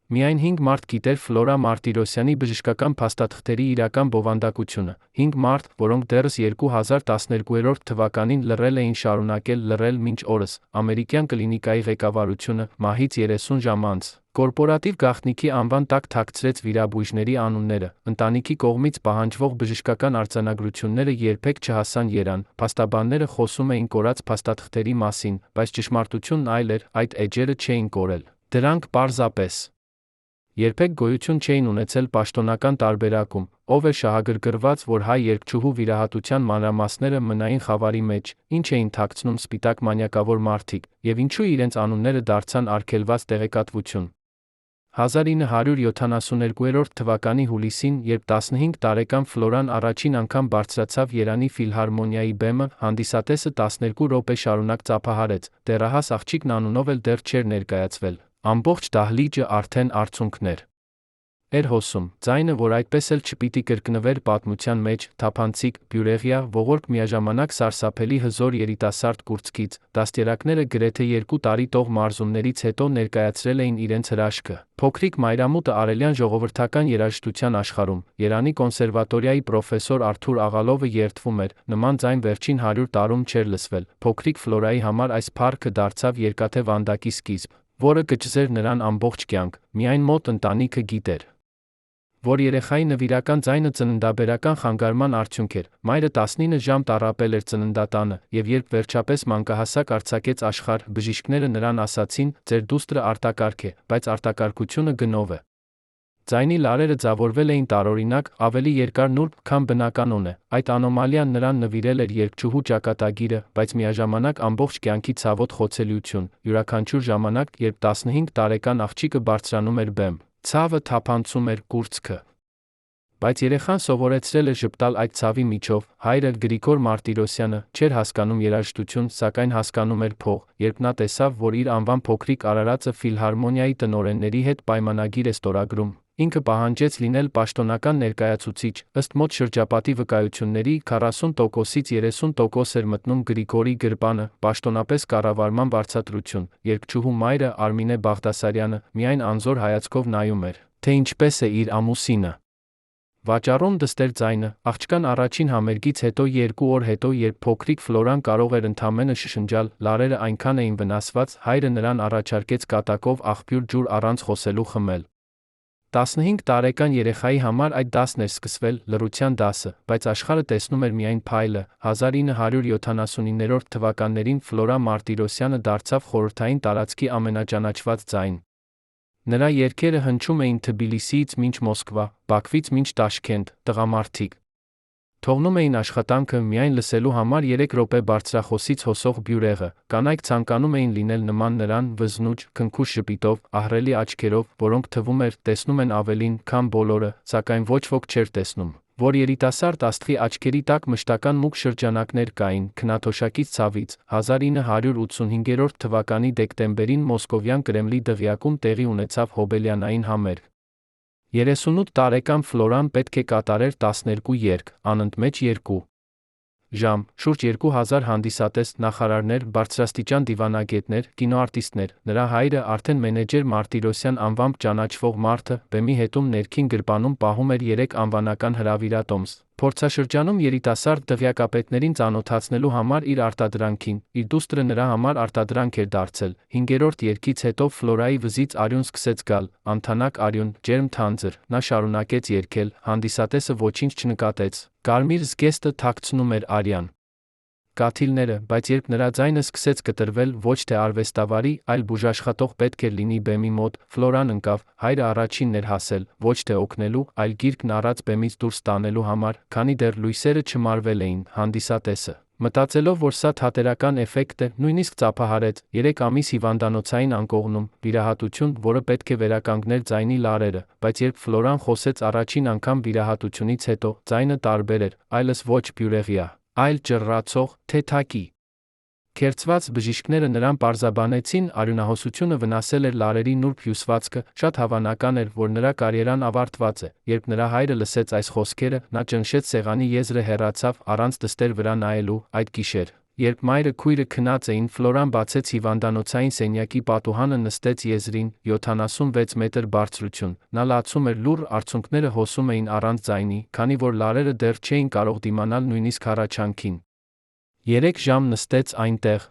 Միայն 5 մարդ գիտեր Ֆլորա Մարտիրոսյանի բժշկական փաստաթղթերի իրական բովանդակությունը, 5 մարդ, որոնք դեռս 2012 թվականին լռել էին շարունակել լռել մինչ օրս, ամերիկյան կլինիկայի ղեկավարությունը, մահից 30 ժամ անց, կորպորատիվ գաղտնիքի անվան տակ թաքցրեց վիրաբույժների անունները, ընտանիքի կողմից պահանջվող բժշկական արձանագրությունները երբեք չհասան երան, փաստաբանները խոսում էին կորած փաստաթղթերի մասին, բայց ճշմարտությունն այլ էր, այդ էջերը չէին կորել, դրանք պարզապես երբեք գոյություն չէին ունեցել պաշտոնական տարբերակում, ով էր շահագրգռված, որ հայ երգչուհու վիրահատության մանրամասները մնային խավարի մեջ, ինչ էին թաքցնում սպիտակ մանյակավոր մարդիկ, եւ ինչու իրենց անունները դարձան արգելված տեղեկատվություն։ 1972 թվականի հուլիսին, երբ 15 տարեկան Ֆլորան առաջին անգամ բարձրացավ Երանի ֆիլհարմոնիայի բեմը, հանդիսատեսը 12 րոպե շարունակ ծափահարեց, դեռահաս աղջիկն անունով էլ դեռ չէր ներկայացվել, ամբողջ դահլիճը արդեն արցունքներ էր հոսում, ձայնը, որ այդպես էլ չպիտի կրկնվեր պատմության մեջ, թափանցիկ, բյուրեղյա, ողորկ միաժամանակ սարսափելի հզոր երիտասարդ կուրծքից, դաստիարակները գրեթե 2 տարի տող մարզումներից հետո ներկայացրել էին իրենց հրաշքը։ Փոքրիկ մայրամուտը արելյան ժողովրդական երաժշտության աշխարհում, Երանի կոնսերվատորիայի պրոֆեսոր Արթուր Աղալովը երդվում էր, նման ձայն վերջին 100 տարում չէր լսվել, փոքրիկ Ֆլորայի համար այս փառքը դարձավ երկաթե վանդակի սկիզբ, որը կճզեր նրան ամբողջ կյանք, միայն մոտ ընտանիքը գիտեր, որ երեխայի նվիրական ձայնը ծննդաբերական խանգարման արդյունք էր, մայրը 19 ժամ տառապել էր ծննդատանը, եւ երբ վերջապես մանկահասակ արձակեց աշխարհ, բժիշկները նրան ասացին, ձեր դուստրը արտակարգ է, բայց արտակարգությունը գնով է։ Ձայնի լարերը ձավորվել էին տարօրինակ, ավելի երկար նուրբ, քան բնականon է, այդ անոմալիան նրան նվիրել էր երգչուհու ճակատագիրը, բայց միաժամանակ ամբողջ կյանքի ցավոտ խոցելիություն, յուրաքանչյուր ժամանակ, երբ 15 տարեկան աղջիկը բարձրանում էր բեմ, ցավը թափանցում էր կուրծքը։ Բայց երեխան սովորեցրել էր ժպտալ այդ ցավի միջով, հայրը Գրիգոր Մարտիրոսյանը չէր հասկանում երաժշտություն, սակայն հասկանում էր փող, երբ նա տեսավ, որ իր անվան փոքրիկ արարածը ֆիլհարմոնիայի տնօրենների հետ պայմանագիր է ստորագրում, ինքը պահանջեց լինել պաշտոնական ներկայացուցիչ, ըստ մոտ շրջապատի վկայությունների 40%-ից 30% էր մտնում Գրիգորի գրպանը, պաշտոնապես կառավարման վարձատրություն, երգչուհու մայրը Արմինե Բաղդասարյանը միայն անզոր հայացքով նայում էր, թե ինչպես է իր ամուսինը վաճառում դստեր ձայնը, աղջկան առաջին համերգից հետո 2 օր հետո, երբ փոքրիկ Ֆլորան կարող էր ընդամենը շշնջալ, լարերը այնքան էին վնասված, հայրը նրան առաջարկեց կատակով աղբյուր ջուր առանց խոսելու խմել։ 15 տարեկան երեխայի համար այդ դասն էր սկսվել, լռության դասը, բայց աշխարհը տեսնում էր միայն փայլը, 1979 թվականներին Ֆլորա Մարտիրոսյանը դարձավ խորհրդային տարածքի ամենաճանաչված ձայն։ Նրա երգերը հնչում էին Թբիլիսիից մինչ Մոսկվա, Բաքվից մինչ Տաշքենտ, տղամարդիկ թողնում էին աշխատանքը միայն լսելու համար 3 րոպե բարձրախոսից հոսող բյուրեղը, կանայք ցանկանում էին լինել նման նրան, վզնուջ, քնքուշ ժպիտով, ահռելի աչքերով, որոնք թվում էր, տեսնում են ավելին, քան բոլորը, սակայն ոչ ոք չէր տեսնում, որ երիտասարդ աստղի աչքերի տակ մշտական մուգ շրջանակներ կային, քնաթոշակից ցավից, 1985 թվականի դեկտեմբերին մոսկովյան Կրեմլի դղյակում տեղի ունեցավ հոբելյանային համերգ։ 38 տարեկան Ֆլորան պետք է կատարեր 12 երգ, անընդմեջ 2 ժամ, շուրջ 2000 հանդիսատես, նախարարներ, բարձրաստիճան դիվանագետներ, կինոարտիստներ, նրա հայրը արդեն մենեջեր Մարտիրոսյան անվամբ ճանաչվող մարդը, բեմի հետում ներքին գրպանում պահում էր 3 անվանական հրավիրատոմս, փորձաշրջանում երիտասարդ դղյակապետներին ծանոթացնելու համար իր արտադրանքին, իր դուստրը նրա համար արտադրանք էր դարձել, 5-րդ երգից հետո Ֆլորայի վզից արյուն սկսեց գալ, անթանակ արյուն, ջերմ թանձր, նա շարունակեց երգել, հանդիսատեսը ոչինչ չնկատեց, կարմիր զգեստը թաքցնում էր արյան կաթիլները, բայց երբ նրա ձայնը սկսեց կտրվել, ոչ թե արվեստավարի, այլ բուժաշխատող պետք էր լինի բեմի մոտ, Ֆլորան ընկավ, հայրը առաջինն էր հասել, ոչ թե օգնելու, այլ գիրկն առած բեմից դուրս տանելու համար, քանի դեռ լույսերը չմարվել էին, հանդիսատեսը, մտածելով, որ սա թատերական էֆեկտ է, նույնիսկ ծափահարեց, 3 ամիս հիվանդանոցային անկողնում, վիրահատություն, որը պետք է վերականգներ ձայնի լարերը, բայց երբ Ֆլորան խոսեց առաջին անգամ վիրահատությունից հետո, ձայնը տարբեր էր, այլս ոչ բյուրեղյա, այլ ճռռացող, թեթակի։ Քերծված բժիշկները նրան պարզաբանեցին, արյունահոսությունը վնասել էր լարերի նուրբ հյուսվածքը, շատ հավանական էր, որ նրա կարիերան ավարտված է, երբ նրա հայրը լսեց այս խոսքերը, նա ճնշեց սեղանի եզրը հեռացավ, առանց դստեր վրա նայելու, այդ գիշեր, Երբ մայրը քույրը քնած էին, Ֆլորան բացեց հիվանդանոցային սենյակի պատուհանը, նստեց եզրին, 76 մետր բարձրություն, նա լացում էր լուռ, արցունքները հոսում էին առանց ձայնի, քանի որ լարերը դեռ չէին կարող դիմանալ նույնիսկ հառաչանքին։ 3 ժամ նստեց այնտեղ։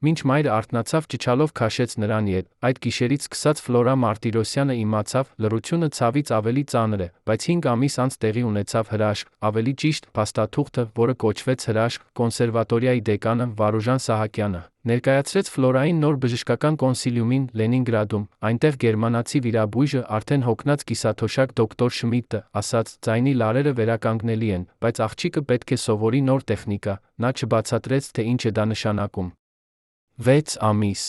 Մինչ մայրը արթնացավ, ճչալով քաշեց նրան ետ։ Այդ գիշերից սկսած Ֆլորա Մարտիրոսյանը իմացավ, լռությունը ցավից ավելի ծանր է, բայց 5 ամիս անց տեղի ունեցավ հրաշք, ավելի ճիշտ, փաստաթուղթը, որը կոչվեց հրաշք, կոնսերվատորիայի դեկանը Վարուժան Սահակյանը ներկայացրեց Ֆլորային նոր բժշկական կոնսիլիումին Լենինգրադում, այնտեղ գերմանացի վիրաբույժը, արդեն հոգնած կիսաթոշակ դոկտոր Շմիդտը, ասաց, ձայնի լարերը վերականգնելի են, բայց աղջիկը պետք է սովորի նոր տեխնիկա, նա չբացատրեց, թե ինչ է դա նշանակում։ 6 ամիս։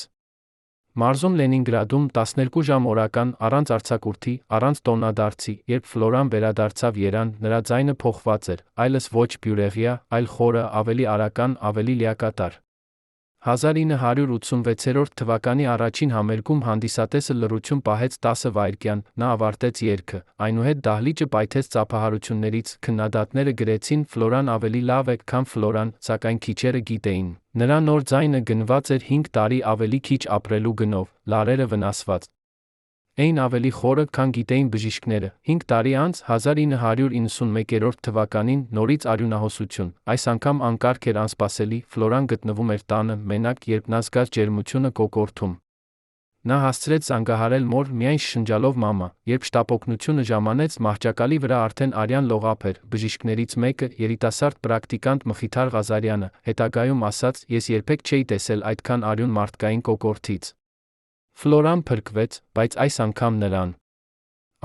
Մարզում Լենինգրադում 12 ժամ օրական, առանց արձակուրդի, առանց տոնադարձի, երբ Ֆլորան վերադարձավ երան, նրա ձայնը փոխված էր, այլս ոչ բյուրեղյա, այլ խորը, ավելի արական, ավելի լիակատար։ 1986 թվականի առաջին համերգում հանդիսատեսը լռություն պահեց 10 վայրկյան, նա ավարտեց երգը, այնուհետ դահլիճը պայթեց ծափահարություններից, քննադատները գրեցին Ֆլորան ավելի լավ է, քան Ֆլորան, սակայն քիչերը գիտեին։ Նրա նոր ձայնը գնված էր 5 տարի ավելի քիչ ապրելու գնով, լարերը վնասված էին ավելի խորը, քան գիտեին բժիշկները։ 5 տարի անց, 1991 թվականին, նորից արյունահոսություն, այս անգամ անկարգ էր անսպասելի, Ֆլորան գտնվում էր տանը, մենակ, երբ նա զգաց ջերմությունը կոկորդում։ Նա հասցրեց զանգահարել մոր, միայն շշնջալով մամա, երբ շտապօգնությունը ժամանեց, մահճակալի վրա արդեն արյան լողափ էր, բժիշկներից մեկը, երիտասարդ պրակտիկանտ Մխիթար Ղազարյանը, հետագայում ասաց, ես երբեք չէի տեսել այդքան արյուն մարդկային կոկորդից։ Ֆլորան փրկվեց, բայց այս անգամ նրան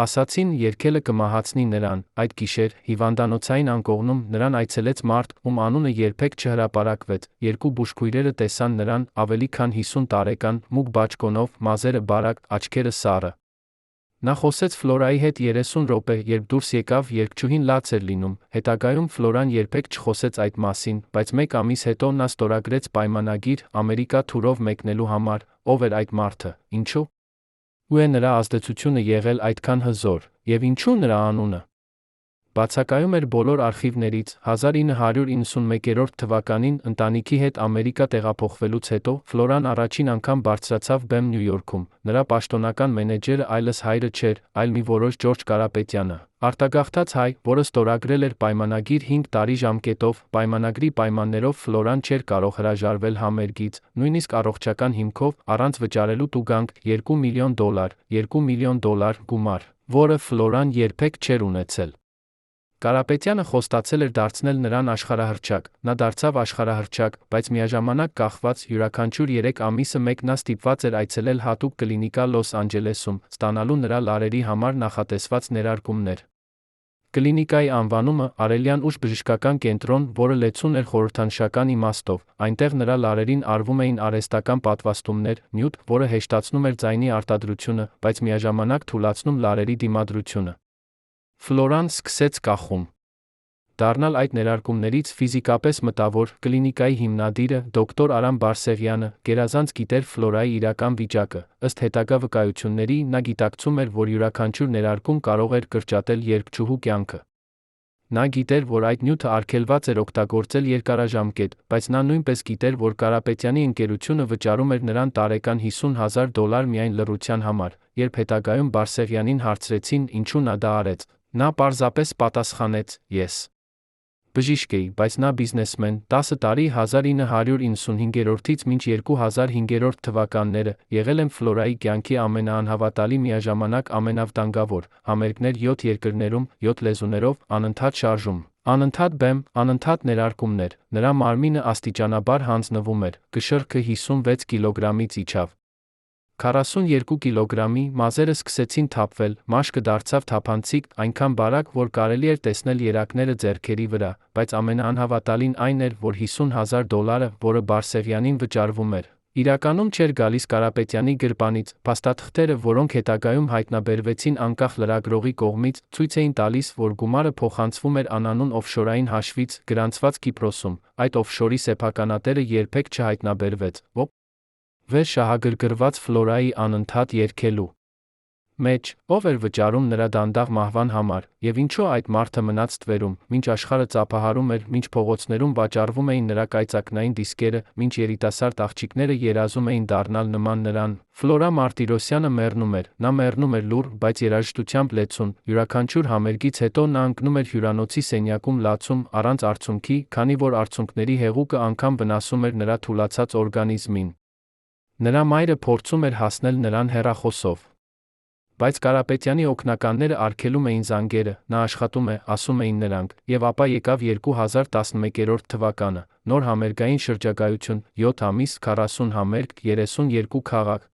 ասացին, երգելը կմահացնի նրան։ Այդ գիշեր, հիվանդանոցային անկողնում, նրան այցելեց մարդ, ում անունը երբեք չհրապարակվեց, երկու բուժքույրերը տեսան նրան, ավելի քան 50 տարեկան, մուգ բաճկոնով, մազերը բարակ, աչքերը սառը։ Նա խոսեց Ֆլորայի հետ 30 րոպե, երբ դուրս եկավ, երգչուհին լաց էր լինում, հետագայում Ֆլորան երբեք չխոսեց այդ մասին, բայց 1 ամիս հետո նա ստորագրեց պայմանագիր Ամերիկա թուրով մեկնելու համար, ով էր այդ մարդը, ինչու ու է նրա ազդեցությունը եղել այդքան հզոր, և ինչու նրա անունը բացակայում էր բոլոր արխիվներից։ 1991 թվականին, ընտանիքի հետ Ամերիկա տեղափոխվելուց հետո, Ֆլորան առաջին անգամ բարձրացավ բեմ Նյու Յորքում, նրա պաշտոնական մենեջերը այլս հայրը չէր, այլ մի որոշ Ջորջ Կարապետյանը, արտագաղթած հայ, որը ստորագրել էր պայմանագիր 5 տարի ժամկետով, պայմանագրի պայմաններով Ֆլորան չէր կարող հրաժարվել համերգից, նույնիսկ առողջական հիմքով, առանց վճարելու տուգանք, $2 միլիոն, $2 միլիոն գումար, որը Ֆլորան երբեք չէր ունեցել։ Կարապետյանը խոստացել էր դարձնել նրան աշխարհահռչակ, նա դարձավ աշխարհահռչակ, բայց միաժամանակ կախված, յուրաքանչյուր 3 ամիսը մեկ նա ստիպված էր այցելել հատուկ կլինիկա Լոս Անջելեսում, ստանալու նրա լարերի համար նախատեսված ներարկումներ։ Կլինիկայի անվանումը Արելյան ուժ բժշկական կենտրոն, որը լեցուն էր խորհրդանշական իմաստով, այնտեղ նրա լարերին արվում էին արհեստական պատվաստումներ, նյութ, որը հեշտացնում էր ձայնի արտադրությունը, բայց միաժամանակ թուլացնում լարերի դիմադրությունը։ Ֆլորան սկսեց կախում դառնալ այդ ներարկումներից ֆիզիկապես մտավոր, կլինիկայի հիմնադիրը, դոկտոր Արամ Բարսեղյանը, գերազանց գիտեր Ֆլորայի իրական վիճակը, ըստ հետագա վկայությունների, նա գիտակցում էր, որ յուրաքանչյուր ներարկում կարող էր կրճատել երգչուհու կյանքը։ Նա գիտեր, որ այդ նյութը արգելված էր օգտագործել երկարաժամկետ, բայց նա նույնպես գիտեր, որ Կարապետյանի ընկերությունը վճարում էր նրան տարեկան $50,000 միայն լռության համար, երբ հետագայում Բարսեղյանին հարցրեցին, ինչու նա դա արեց, նա պարզապես պատասխանեց. ես բժիշկ էի, բայց նա բիզնեսմեն, 10 տարի 1995-ից մինչ 2005 թվականները, եղել եմ Ֆլորայի կյանքի ամենաանհավատալի միաժամանակ ամենավտանգավոր, համերգներ 7 երկրներում, 7 լեզուներով, անընդհատ շարժում, անընդհատ բեմ, անընդհատ ներարկումներ, նրա մարմինը աստիճանաբար հանձնվում էր, կշռքը 56 կիլոգրամից իջավ 42 կիլոգրամի, մազերը սկսեցին թափվել, մաշկը դարձավ թափանցիկ, այնքան բարակ, որ կարելի էր տեսնել երակները ձեռքերի վրա, բայց ամենաանհավատալին այն էր, որ $50,000, որը Բարսեղյանին վճարվում էր, իրականում չէր գալիս Կարապետյանի գրպանից։ Փաստաթղթերը, որոնք հետագայում հայտնաբերվեցին անկախ լրագրողի կողմից, ցույց էին տալիս, որ գումարը փոխանցվում էր անանուն օֆշորային հաշվից, գրանցված Կիպրոսում, այդ օֆշորի սեփականատերը երբեք չհայտնաբերվեց, վեր շահագրգռված Ֆլորայի անընդհատ երգելու մեջ, ով էր վճարում նրա դանդաղ մահվան համար, եւ ինչու այդ մարդը մնաց ստվերում, մինչ աշխարհը ծափահարում էր, մինչ փողոցներում վաճառվում էին նրա կայծակնային դիսկերը, մինչ երիտասարդ աղջիկները երազում էին դառնալ նման նրան։ Ֆլորա Մարտիրոսյանը մեռնում էր, նա մեռնում էր լուռ, բայց երաժշտությամբ լեցուն, յուրաքանչյուր համերգից հետո նա ընկնում էր հյուրանոցի սենյակում լացում, առանց արցունքի, քանի որ արցունքների հեղուկը անգամ վնասում էր նրա թուլացած օրգանիզմին։ Նրա մայրը փորձում էր հասնել նրան հեռախոսով։ Բայց Կարապետյանի օգնականները արգելում էին զանգերը, նա աշխատում է, ասում էին նրանք, եւ ապա եկավ 2011 թվականը, նոր համերգային շրջագայություն, 7 ամիս, 40 համերգ, 32 քաղաք։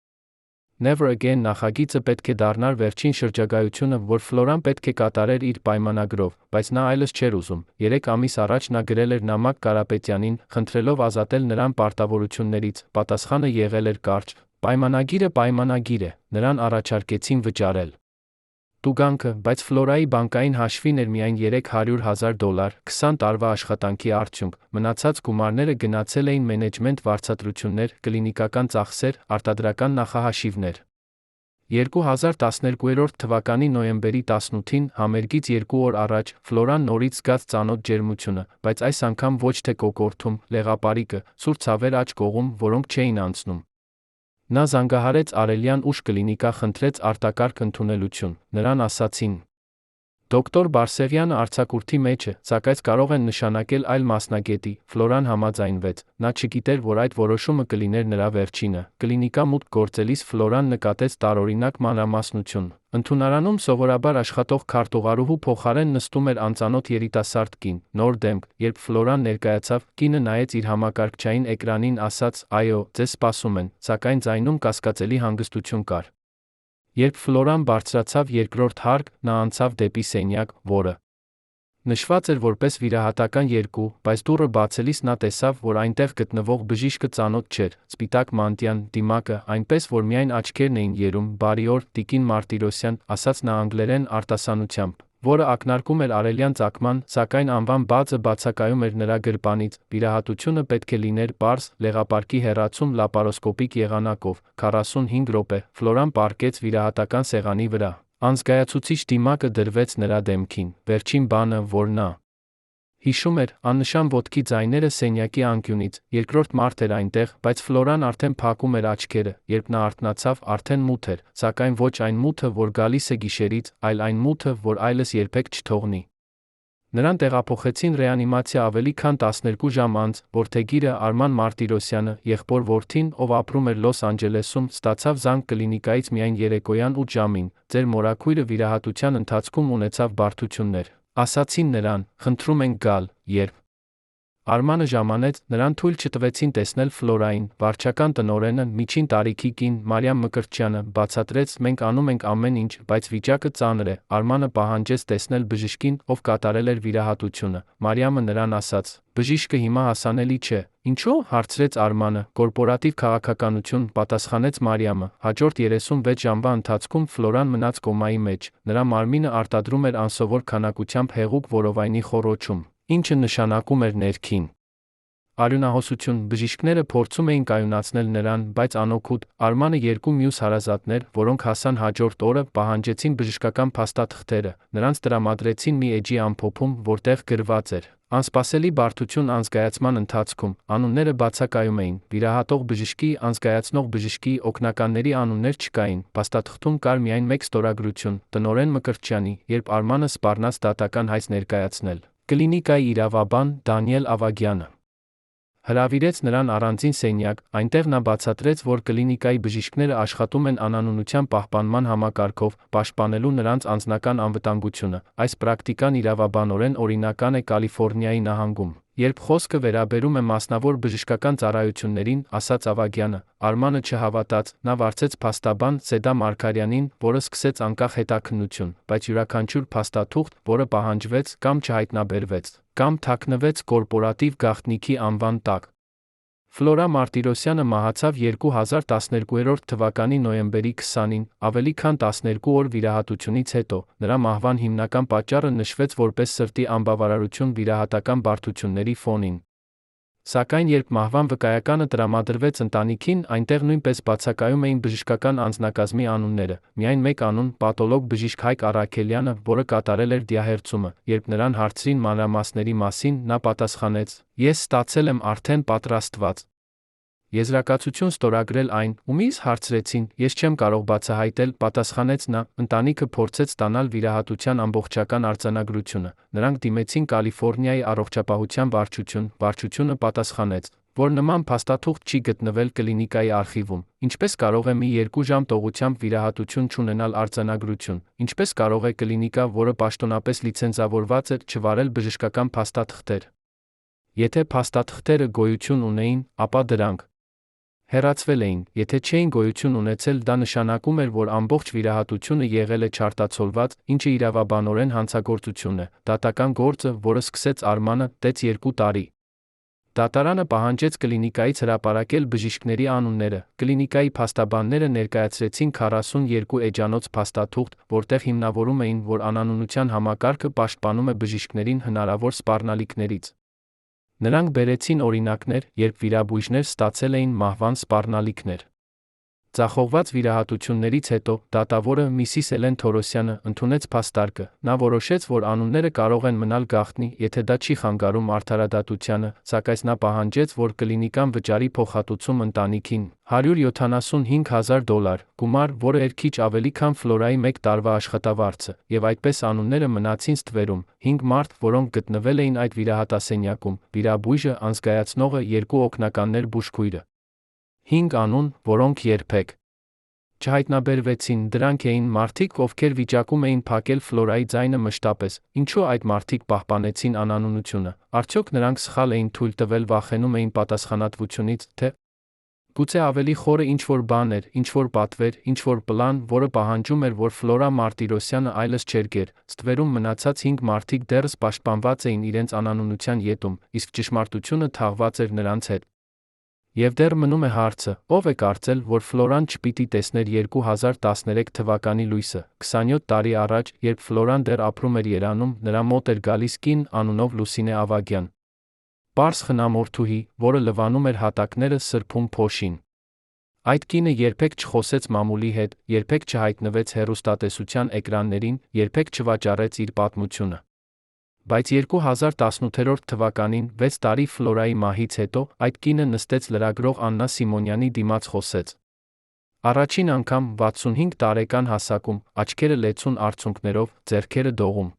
Never Again նախագիծը պետք է դառնար վերջին շրջագայությունը, որ Ֆլորան պետք է կատարեր իր պայմանագրով, բայց նա այլս չէր ուզում։ 3 ամիս առաջ նա գրել էր նամակ Կարապետյանին, խնդրելով ազատել նրան պարտավորություններից, պատասխանը եղել էր կարճ. պայմանագիր է, նրան առաջարկեցին վճարել տուգանքը, բայց Ֆլորայի բանկային հաշվին էր միայն $300,000, 20 տարվա աշխատանքի արդյունք, մնացած գումարները գնացել էին մենեջմենտ վարձատրություններ, կլինիկական ծախսեր, արտադրական նախահաշիվներ։ 2012 թվականի նոյեմբերի 18-ին, համերգից 2 օր առաջ, Ֆլորան նորից զգաց ծանոթ ջերմությունը, բայց այս անգամ ոչ թե կոկորդում, լեղապարիկը, սուր ցավեր աջ կողում, որոնք չէին անցնում։ Նա զանգահարեց Արելյան ուշ կլինիկա, խնդրեց արտակարգ ընդունելություն, նրան ասացին. Դոկտոր Բարսեղյանը արձակուրդի մեջ է, սակայն կարող են նշանակել այլ մասնագետի։ Ֆլորան համաձայնվեց, նա չգիտեր, որ այդ որոշումը կլիներ նրա վերջինը։ Կլինիկա մուտք գործելիս Ֆլորան նկատեց տարօրինակ մանրամասնություն։ Ընդունարանում սովորաբար աշխատող քարտուղարուհու փոխարեն նստում էր անծանոթ երիտասարդ կին, նոր դեմք։ Երբ Ֆլորան ներկայացավ, կինը նայեց իր համակարգչային էկրանին, ասաց. «Այո, ձեզ սպասում են», սակայն ձայնում կասկածելի հանգստություն կար։ Երբ Ֆլորան բարձրացավ երկրորդ հարկ, նա անցավ դեպի սենյակ, որը նշված էր որպես վիրահատական 2, բայց դուռը բացելիս նա տեսավ, որ այնտեղ գտնվող բժիշկը ծանոթ չէր, սպիտակ մանտյան, դիմակը, այնպես որ միայն աչքերն էին երում։ «Բարի օր, տիկին Մարտիրոսյան», ասաց նա անգլերեն արտասանությամբ, որը ակնարկում էր արելյան ծագման, սակայն անվան բացը բացակայում էր նրա գրպանից։ Վիրահատությունը պետք է լիներ պարզ, լեղապարկի հեռացում լապարոսկոպիկ եղանակով, 45 րոպե։ Ֆլորան պառկեց վիրահատական սեղանի վրա։ Անզգայացուցիչ դիմակը դրվեց նրա դեմքին, վերջին բանը, որ նա հիշում էր, աննշան ոտքի ձայները սենյակի անկյունից, երկրորդ մարդ էր այնտեղ, բայց Ֆլորան արդեն փակում էր աչքերը, երբ նա արթնացավ, արդեն մութ էր, սակայն ոչ այն մութը, որ գալիս է գիշերից, այլ այն մութը, որ այլս երբեք չթողնի։ Նրան տեղափոխեցին ռեանիմացիա ավելի քան 12 ժամ անց, որդեգիրը Արման Մարտիրոսյանը, եղբոր որդին, ով ապրում էր Լոս Անջելեսում, ստացավ զանգ կլինիկայից միայն երեկոյան 8 ժամին. «Ձեր մորաքույրը վիրահատության ընթացքում ունեցավ բարդություններ», ասացին նրան, «խնդրում ենք գալ, երբ»։ Արմանը ժամանեց, նրան թույլ չտվեցին տեսնել Ֆլորային։ Վարչական տնօրենը, միջին տարիքի կին, Մարիամ Մկրտչյանը, բացատրեց. «Մենք անում ենք ամեն ինչ, բայց վիճակը ծանր է»։ Արմանը պահանջեց տեսնել բժշկին, ով կատարել էր վիրահատությունը։ Մարիամը նրան ասաց. «Բժիշկը հիմա հասանելի չէ»։ «Ինչու՞», հարցրեց Արմանը։ «Կորպորատիվ քաղաքականություն», պատասխանեց Մարիամը։ Հաջորդ 36 ժամվա ընթացքում Ֆլորան մնաց կոմայի մեջ, նրա մարմինը արտադրում էր անսովոր քանակությամբ հեղուկ որովայնի խոռոչում, ինչը նշանակում էր ներքին արյունահոսություն։ Բժիշկները փորձում էին կայունացնել նրան, բայց անօգուտ։ Արմանը երկու մյուս հարազատներ, որոնք հասան հաջորդ օրը, պահանջեցին բժշկական փաստաթղթերը, նրանց տրամադրեցին մի էջի ամփոփում, որտեղ գրված էր. «Անսպասելի բարդություն անզգայացման ընթացքում», անունները բացակայում էին, վիրահատող բժշկի, անզգայացնող բժշկի, օգնականների անուններ չկային, փաստաթղթում կար միայն մեկ ստորագրություն՝ տնօրեն Մկրտչյանի։ Երբ Արմանը սպառնաց դատական հայց ներկայացնել, կլինիկայի իրավաբան Դանիել Ավագյանը հրավիրեց նրան առանձին սենյակ, այնտեղ նա բացատրեց, որ կլինիկայի բժիշկները աշխատում են անանունության պահպանման համակարգով, պաշտպանելու նրանց անձնական անվտանգությունը։ Այս պրակտիկան իրավաբանորեն օրինական է Կալիֆոռնիայի նահանգում։ Երբ խոսքը վերաբերում է մասնավոր բժշկական ծառայություններին, ասաց Ավագյանը, Արմանը չհավատաց, նա վարձեց փաստաբան Սեդա Մարգարյանին, որը սկսեց անկախ հետաքննություն, բայց յուրաքանչյուր փաստաթուղթ, որը պահանջվեց, կամ չհայտնաբերվեց, կամ թաքնվեց կորպորատիվ գաղտնիքի անվան տակ։ Ֆլորա Մարտիրոսյանը մահացավ 2012 թվականի նոյեմբերի 20-ին, ավելի քան 12 օր վիրահատությունից հետո։ Նրա մահվան հիմնական պատճառը նշվեց որպես սրտի անբավարարություն վիրահատական բարդությունների ֆոնին։ Սակայն երբ մահվան վկայականը տրամադրվեց ընտանիքին, այնտեղ նույնպես բացակայում էին բժշկական անձնակազմի անունները, միայն մեկ անուն՝ պաթոլոգ բժիշկ Հայկ Առաքելյանը, որը կատարել էր դիահերձումը։ Երբ նրան հարցրին մանրամասների մասին, նա պատասխանեց. «Ես ստացել եմ արդեն պատրաստված եզրակացություն ստորագրել այն, ումից հարցրեցին, ես չեմ կարող բացահայտել», պատասխանեց նա։ Ընտանիքը փորձեց ստանալ վիրահատության ամբողջական արձանագրությունը։ Նրանք դիմեցին Կալիֆոռնիայի առողջապահության վարչություն։ Վարչությունը պատասխանեց, որ նման փաստաթուղթ չի գտնվել կլինիկայի արխիվում։ Ինչպես կարող է մի 2 ժամ տողությամբ վիրահատություն չունենալ արձանագրություն։ Ինչպես կարող է կլինիկա, որը պաշտոնապես լիցենզավորված էր, չվարել բժշկական փաստաթղթեր։ Եթե փաստաթղթերը գոյություն ունեին, ապա դրանք հեռացվել էին։ Եթե չէին գոյություն ունեցել, դա նշանակում էր, որ ամբողջ վիրահատությունը եղել է չարտացոլված, ինչը իրավաբանորեն հանցագործություն է։ Դատական գործը, որը սկսեց Արմանը, տեց 2 տարի։ Դատարանը պահանջեց կլինիկայից հրապարակել բժիշկների անունները։ Կլինիկայի փաստաբանները ներկայացրեցին 42 էջանոց փաստաթուղթ, որտեղ հիմնավորում էին, որ անանունության համակարգը պաշտպանում է բժիշկներին հնարավոր սպառնալիքներից։ Նրանք բերեցին օրինակներ, երբ վիրաբույժներ ստացել էին մահվան սպառնալիքներ։ Ձախողված վիրահատություններից հետո դատավորը Միսիս Էլեն Թորոսյանը ընդունեց փաստարկը։ Նա որոշեց, որ անունները կարող են մնալ գաղտնի, եթե դա չի խանգարում արդարադատությանը, սակայն նա պահանջեց, որ կլինիկան վճարի փոխհատուցում ընտանիքին $175,000, գումար, որը էր քիչ ավելի քան Ֆլորայի 1 տարվա աշխատավարձը, եւ այդպես անունները մնացին ստվերում։ 5 մարդ, որոնք գտնվել էին այդ վիրահատասենյակում, վիրաբույժը, անզգայացնողը, 2 օգնականներ, բուժքույրը։ 5 անուն, որոնք երբեք չհայտնաբերվեցին, դրանք էին մարդիկ, ովքեր վիճակում էին փակել Ֆլորայի ձայնը մշտապես։ Ինչու այդ մարդիկ պահպանեցին անանունությունը։ Արդյոք նրանք սխալ էին թույլ տվել, վախենում էին պատասխանատվությունից, թե գուցե ավելի խորը ինչ-որ բան էր, ինչ-որ պատվեր, ինչ-որ պլան, որը պահանջում էր, որ Ֆլորա Մարտիրոսյանը այլս չերգեր։ Ստվերում մնացած 5 մարդիկ դեռս պաշտպանված էին իրենց անանունության ետում, իսկ ճշմարտությունը թաղված էր նրանց հետ։ Եվ դեռ մնում է հարցը, ով է կարծել, որ Ֆլորան չպիտի տեսներ 2013 թվականի լույսը։ 27 տարի առաջ, երբ Ֆլորան դեռ ապրում էր Երանում, նրա մոտ էր գալիս կին անունով Լուսինե Ավագյան։ Պարզ խնամորդուհի, որը լվանում էր հատակները, սրբում փոշին։ Այդ կինը երբեք չխոսեց մամուլի հետ, երբեք չհայտնվեց հեռուստատեսության էկրաններին, երբեք չվաճառեց իր պատմությունը։ Բայց 2018 թվականին, 6 տարի Ֆլորայի մահից հետո, այդ կինը նստեց լրագրող Աննա Սիմոնյանի դիմաց խոսեց։ Առաջին անգամ 65 տարեկան հասակում, աչքերը լեցուն արցունքներով, ձեռքերը դողում։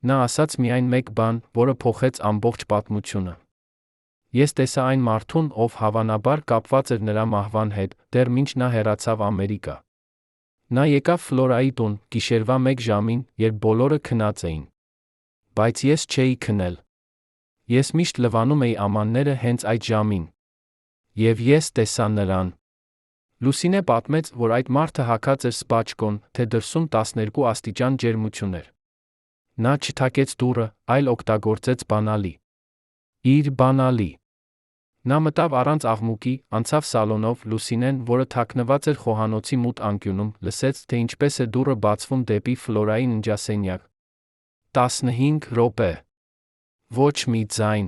Նա ասաց միայն մեկ բան, որը փոխեց ամբողջ պատմությունը։ Ես տեսա այն մարդուն, ով հավանաբար կապված էր նրա մահվան հետ, դեռ մինչ նա հեռացավ Ամերիկա։ Նա եկավ Ֆլորայի տուն, գիշերվա 1 ժամին, երբ բոլորը քնած էին։ Բայց ես չէի քնել։ Ես միշտ լվանում էի ամանները հենց այդ ժամին։ Եվ ես տեսա նրան։ Լուսինե պատմեց, որ այդ մարդը հագած էր սպաճկոն, թե դրսում 12 աստիճան ջերմություն էր։ Նա չթակեց դուռը, այլ օգտագործեց բանալի։ Իր բանալի։ Նա մտավ առանց աղմուկի, անցավ սալոնով, Լուսինեն, որը թաքնված էր խոհանոցի մութ անկյունում, լսեց, թե ինչպես է դուռը բացվում դեպի Ֆլորայի ննջասենյակ։ 15 րոպե։ Ոչ մի ձայն։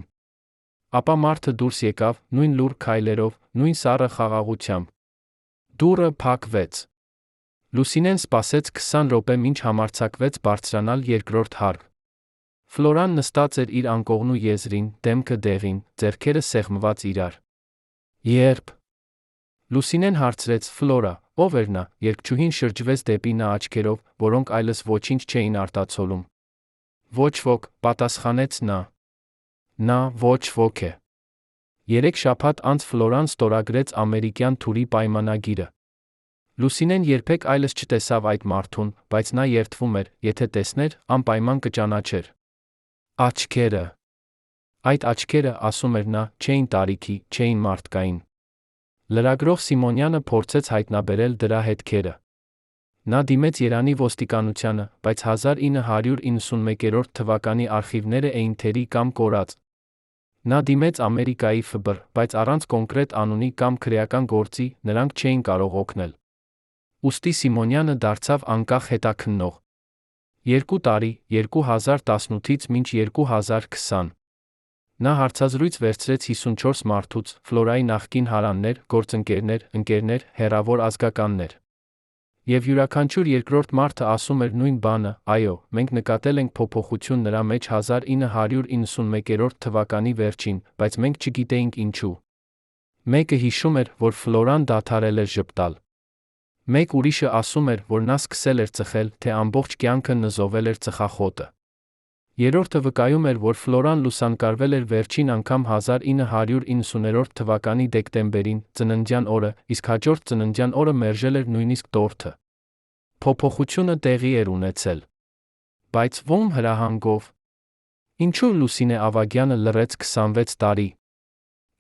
Ապա մարդը դուրս եկավ, նույն լուռ քայլերով, նույն սառը խաղաղությամբ։ Դուռը փակվեց։ Լուսինեն սպասեց 20 րոպե մինչ համարձակվեց բարձրանալ երկրորդ հարկ։ Ֆլորան նստած էր իր անկողնու եզրին, դեմքը դեղին, ձեռքերը սեղմված իրար։ Երբ Լուսինեն հարցրեց. Ֆլորա, ով էր նա, երգչուհին շրջվեց դեպի նա աչքերով, որոնք այլս ոչինչ չէին արտացոլում։ Ոչ ոք, պատասխանեց նա։ Նա ոչ ոք է։ 3 շաբաթ անց Ֆլորան ստորագրեց ամերիկյան թուրի պայմանագիրը։ Լուսինեն երբեք այլս չտեսավ այդ մարդուն, բայց նա երդվում էր, եթե տեսներ, անպայման կճանաչեր։ Աչքերը։ Այդ աչքերը, ասում էր նա, չէին տարիքի, չէին մարդկային։ Լրագրող Սիմոնյանը փորձեց հայտնաբերել դրա հետքերը։ Նա դիմեց Երանի ոստիկանությանը, բայց 1991 թվականի արխիվները էին թերի կամ կորած։ Նա դիմեց Ամերիկայի ՖԲՐ, բայց առանց կոնկրետ անունի կամ քրեական գործի, նրանք չէին կարող օգնել։ Ուստի Սիմոնյանը դարձավ անկախ հետաքննող։ 2 տարի, 2018-ից մինչ 2020։ Նա հարցազրույց վերցրեց 54 մարդուց, Ֆլորայի նախկին հարաններ, գործընկերներ, ընկերներ, հեռավոր ազգականներ։ Եվ յուրաքանչյուր երկրորդ մարդը ասում էր նույն բանը. այո, մենք նկատել ենք փոփոխություն նրա մեջ 1991 թվականի վերջին, բայց մենք չգիտեինք ինչու։ Մեկը հիշում էր, որ Ֆլորան դադարել էր ժպտալ։ Մեկ ուրիշը ասում էր, որ նա սկսել էր ծխել, թե ամբողջ կյանքը նզովել էր ծխախոտը։ Երրորդը վկայում էր, որ Ֆլորան լուսանկարվել էր վերջին անգամ 1990 թվականի դեկտեմբերին, ծննդյան օրը, իսկ հաջորդ ծննդյան օրը մերժել էր նույնիսկ տորթը։ Փոփոխությունը տեղի էր ունեցել։ Բայց ո՞մ հրահանգով։ Ինչու Լուսինե Ավագյանը լռեց 26 տարի։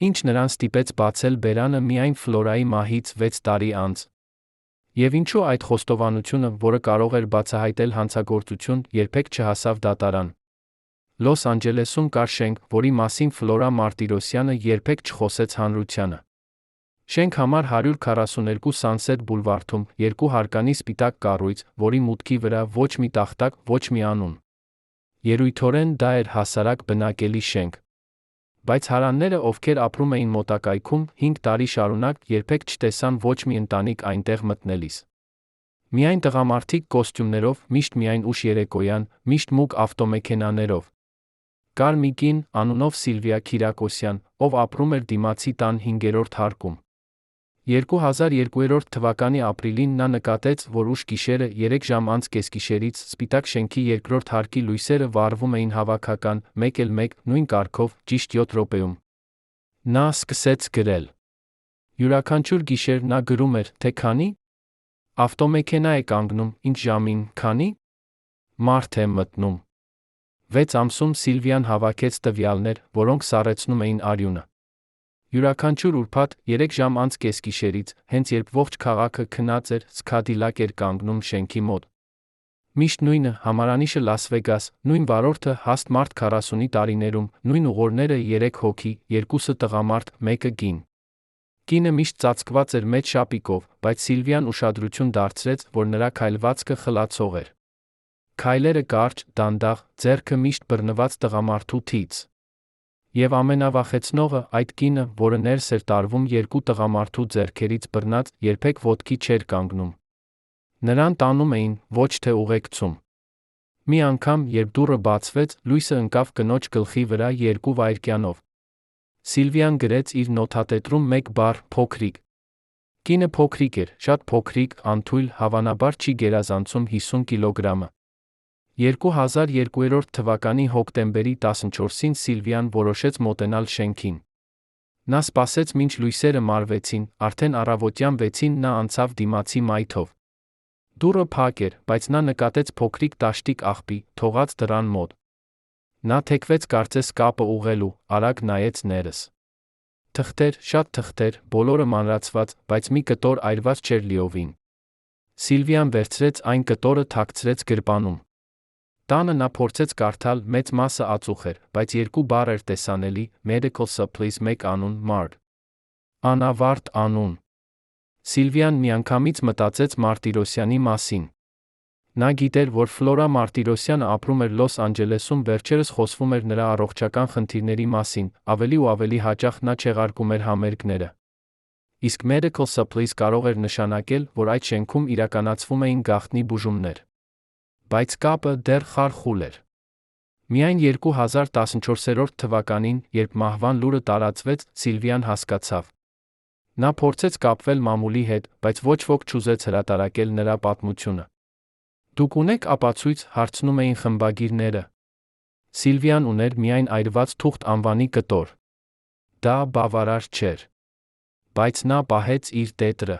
Ինչ նրան ստիպեց բացել բերանը միայն Ֆլորայի մահից 6 տարի անց։ Եվ ինչու այդ խոստովանությունը, որը կարող էր բացահայտել հանցագործություն, երբեք չհասավ դատարան։ Լոս Անջելեսում կար շենք, որի մասին Ֆլորա Մարտիրոսյանը երբեք չխոսեց հանրությանը։ Շենք համար 142 Սանսետ բուլվարդում, երկու հարկանի սպիտակ կառույց, որի մուտքի վրա ոչ մի տախտակ, ոչ մի անուն։ Երույթորեն դա էր հասարակ բնակելի շենք։ Բայց հարանները, ովքեր ապրում էին մոտակայքում 5 տարի շարունակ, երբեք չտեսան ոչ մի ընտանիք այնտեղ մտնելիս։ Միայն տղամարդիկ կոստյումներով, միշտ միայն ուշ երեկոյան, միշտ մուգ ավտոմեքենաներով։ Կար մի կին, անունով Սիլվիա Քիրակոսյան, ով ապրում էր դիմացի տան 5-րդ հարկում։ 2002 թվականի ապրիլին նա նկատեց, որ ուշ գիշերը 3 ժամ անց կեսգիշերից սպիտակ շենքի երկրորդ հարկի լույսերը վառվում էին հավաքական, 1-1, նույն կարգով, ճիշտ 7 րոպեում։ Նա սկսեց գրել։ Յուրաքանչյուր գիշեր նա գրում էր, թե քանի ավտոմեքենա է կանգնում, ինչ ժամին, քանի մարդ է մտնում։ 6 ամսում Սիլվիան հավաքեց տվյալներ, որոնք սառեցնում էին արյունը։ Յուրաքանչյուր ուրբաթ 3 ժամ անց կեսգիշերից, հենց երբ ողջ քաղաքը քնած էր, Սքադիլակ էր կանգնում շենքի մոտ։ Միշտ նույնը, համարանիշը Լաս Վեգաս, նույն վարորդը, հաստ մարդ 40-ի տարիներում, նույն ուղորները 3 հոգի, 2-ը տղամարդ, 1-ը կին։ Կինը միշտ ծածկված էր մեծ շապիկով, բայց Սիլվիան ուշադրություն դարձրեց, որ նրա քայլվածքը խլացող էր։ Քայլերը կարճ, դանդաղ, ձեռքը միշտ բռնված տղամարդու թից։ Եվ ամենավախեցնողը, այդ կինը, որը ներս էր տարվում երկու տղամարդու ձեռքերից բռնած, երբեք ոտքի չէր կանգնում։ Նրան տանում էին, ոչ թե ուղեկցում։ Մի անգամ, երբ դուռը բացվեց, լույսը ընկավ կնոջ գլխի վրա 2 վայրկյանով։ Սիլվիան գրեց իր նոթատետրում 1 բառ՝ փոքրիկ։ Կինը փոքրիկ էր, շատ փոքրիկ, անթույլ, հավանաբար չի գերազանցում 50 կիլոգրամը։ 2002 թվականի հոկտեմբերի 14-ին Սիլվիան որոշեց մոտենալ շենքին։ Նա սպասեց մինչ լույսերը մարվեցին, արդեն առավոտյան 6-ին նա անցավ դիմացի մայթով։ Դուռը փակ էր, բայց նա նկատեց փոքրիկ տաշտիկ աղբի, թողած դռան մոտ։ Նա թեքվեց կարծես կապը ուղղելու, արագ նայեց ներս։ Թղթեր, շատ թղթեր, բոլորը մանրացված, բայց մի կտոր այրված չէր լիովին։ Սիլվիան վերցրեց այն կտորը, թաքցրեց գրպանում։ Տանը նա փորձեց կարդալ, մեծ մասը ածուխ էր, բայց 2 բառ էր տեսանելի՝ Medical Supplies, 1 անուն՝ Mart։ Անավարտ անուն։ Սիլվիան միանգամից մտածեց Մարտիրոսյանի մասին։ Նա գիտեր, որ Ֆլորա Մարտիրոսյանը ապրում էր Լոս Անջելեսում, վերջերս խոսվում էր նրա առողջական խնդիրների մասին, ավելի ու ավելի հաճախ նա չեղարկում էր համերգները։ Իսկ Medical Supplies կարող էր նշանակել, որ այդ շենքում իրականացվում էին գաղտնի բուժումներ։ Բայց կապը դեռ խարխուլ էր։ Միայն 2014 թվականին, երբ մահվան լուրը տարածվեց, Սիլվիան հասկացավ։ Նա փորձեց կապվել մամուլի հետ, բայց ոչ ոք չուզեց հրատարակել նրա պատմությունը։ Դուք ունեք ապացույց, հարցնում էին խմբագիրները։ Սիլվիան ուներ միայն այրված թուղթ անվանի կտոր։ Դա բավարար չէր։ Բայց նա պահեց իր տետրը։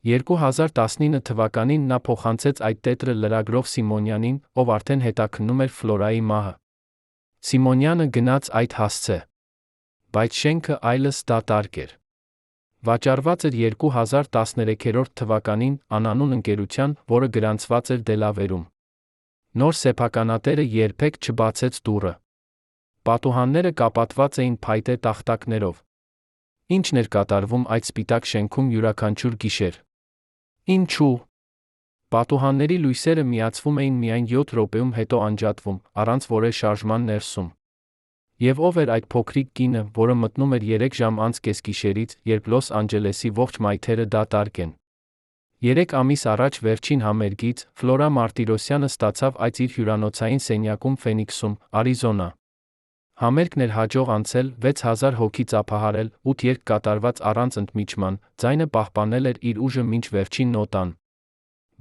2019 թվականին նա փոխանցեց այդ տետրը լրագրող Սիմոնյանին, ով արդեն հետաքննում էր Ֆլորայի մահը։ Սիմոնյանը գնաց այդ հասցե։ Բայց շենքը այլս դատարկ էր։ Վաճառված էր 2013 թվականին անանուն ընկերության, որը գրանցված էր Դելավերում։ Նոր սեփականատերը երբեք չբացեց դուռը։ Պատուհանները կապատված էին փայտե տախտակներով։ Ինչն էր կատարվում այդ սպիտակ շենքում յուրաքանչյուր գիշեր։ Ինչու՞։ Պատուհանների լույսերը միացվում էին միայն 7 րոպեում, հետո անջատվում, առանց որևէ շարժման ներսում։ Եվ ով էր այդ փոքրիկ կինը, որը մտնում էր 3 ժամ անց կեսգիշերից, երբ Լոս Անջելեսի ողջ մայթերը դատարկ են։ 3 ամիս առաջ վերջին համերգից Ֆլորա Մարտիրոսյանը ստացավ այց իր հյուրանոցային սենյակում Ֆենիքսում, Արիզոնա։ Համերգն էր հաջող անցել, 6000 հոգի ծափահարել, 8 երգ կատարված առանց ընդմիջման, ձայնը պահպանել էր իր ուժը մինչ վերջին նոտան։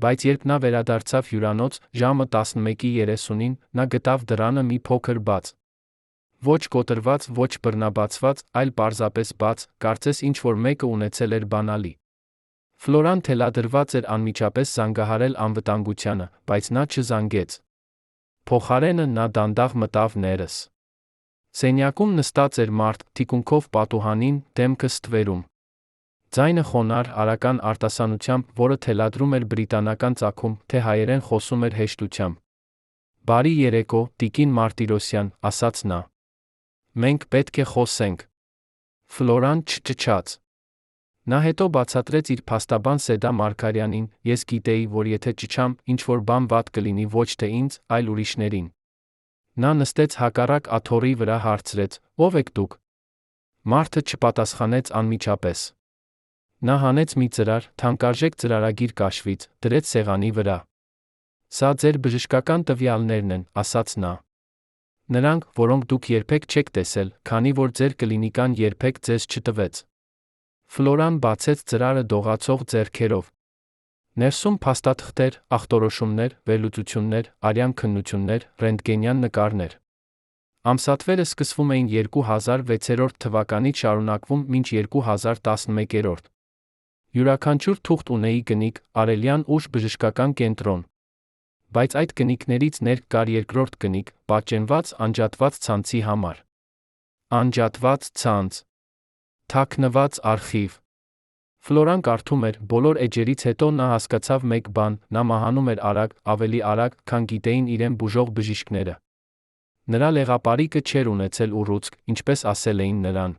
Բայց երբ նա վերադարձավ հյուրանոց, ժամը 11:30-ին, նա գտավ դռանը մի փոքր բաց։ Ոչ կոտրված, ոչ բռնաբացված, այլ պարզապես բաց, կարծես ինչ-որ մեկը ունեցել էր բանալի։ Ֆլորան թելադրված էր անմիջապես զանգահարել անվտանգությանը, բայց նա չզանգեց։ Փոխարենը նա դանդաղ մտավ ներս։ Սենյակում նստած էր մարդ, թիկունքով պատուհանին, դեմքը ստվերում։ Ձայնը խոնարհ, արական արտասանությամբ, որը թելադրում էր բրիտանական ծագում, թե հայերեն խոսում էր հեշտությամբ։ «Բարի երեկո, տիկին Մարտիրոսյան», ասաց նա։ «Մենք պետք է խոսենք»։ Ֆլորան չճչաց։ Նա հետո բացատրեց իր փաստաբան Սեդա Մարգարյանին, ես գիտեի, որ եթե ճչամ, ինչ-որ բան վատ կլինի ոչ թե ինձ, այլ ուրիշներին։ Նա նստեց հակառակ աթոռի վրա, հարցրեց. «Ո՞վ եք դուք»։ Մարդը չպատասխանեց անմիջապես։ Նա հանեց մի ծրար, թանկարժեք ծրարագիր կաշվից, դրեց սեղանի վրա։ «Սա ձեր բժշկական տվյալներն են», ասաց նա։ «Նրանք, որոնք դուք երբեք չեք տեսել, քանի որ ձեր կլինիկան երբեք ձեզ չտվեց»։ Ֆլորան բացեց ծրարը դողացող ձեռքերով։ Ներսում փաստաթղթեր, ախտորոշումներ, վերլուծություններ, արյան քննություններ, ռենտգենյան նկարներ։ Ամսաթվերը սկսվում էին 2006 թվականից շարունակվում մինչ 2011։ Յուրաքանչյուր թուղթ ունեի գնիկ, արելյան ուժ բժշկական կենտրոն։ Բայց այդ գնիկներից ներք կար երկրորդ գնիկ, պատճենված անջատված ցանցի համար։ Անջատված ցանց։ Թաքնված արխիվ։ Ֆլորան կարդում էր, բոլոր էջերից հետո նա հասկացավ մեկ բան, նա մահանում էր արագ, ավելի արագ, քան գիտեին իրեն բուժող բժիշկները։ Նրա լեղապարիկը չէր ունեցել ուռուցք, ինչպես ասել էին նրան։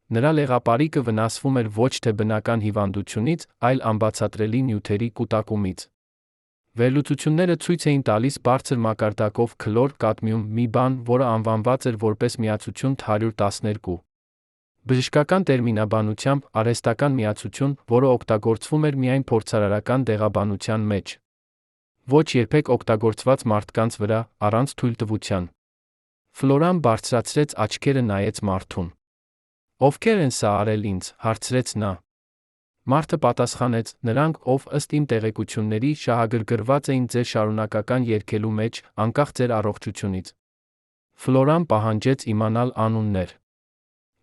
Նրա լեղապարիկը վնասվում էր ոչ թե բնական հիվանդությունից, այլ անբացատրելի նյութերի կուտակումից։ Վերլուծությունները ցույց էին տալիս բարձր մակարդակով քլոր, կադմիում, մի բան, որը անվանված էր որպես միացություն 112։ Բժշկական տերմինաբանությամբ արհեստական միացություն, որը օգտագործվում էր միայն փորձարարական դեղաբանության մեջ։ Ոչ երբեք օգտագործված մարդկանց վրա, առանց թույլտվության։ Ֆլորան բարձրացրեց աչքերը, նայեց մարդուն։ «Ովքեր են սա արել ինձ»՝ հարցրեց նա։ Մարդը պատասխանեց. «Նրանք, ով ըստ իմ տեղեկությունների շահագրգռված էին ձեր շարունակական երգելու մեջ, անկախ ձեր առողջությունից»։ Ֆլորան պահանջեց իմանալ անուններ։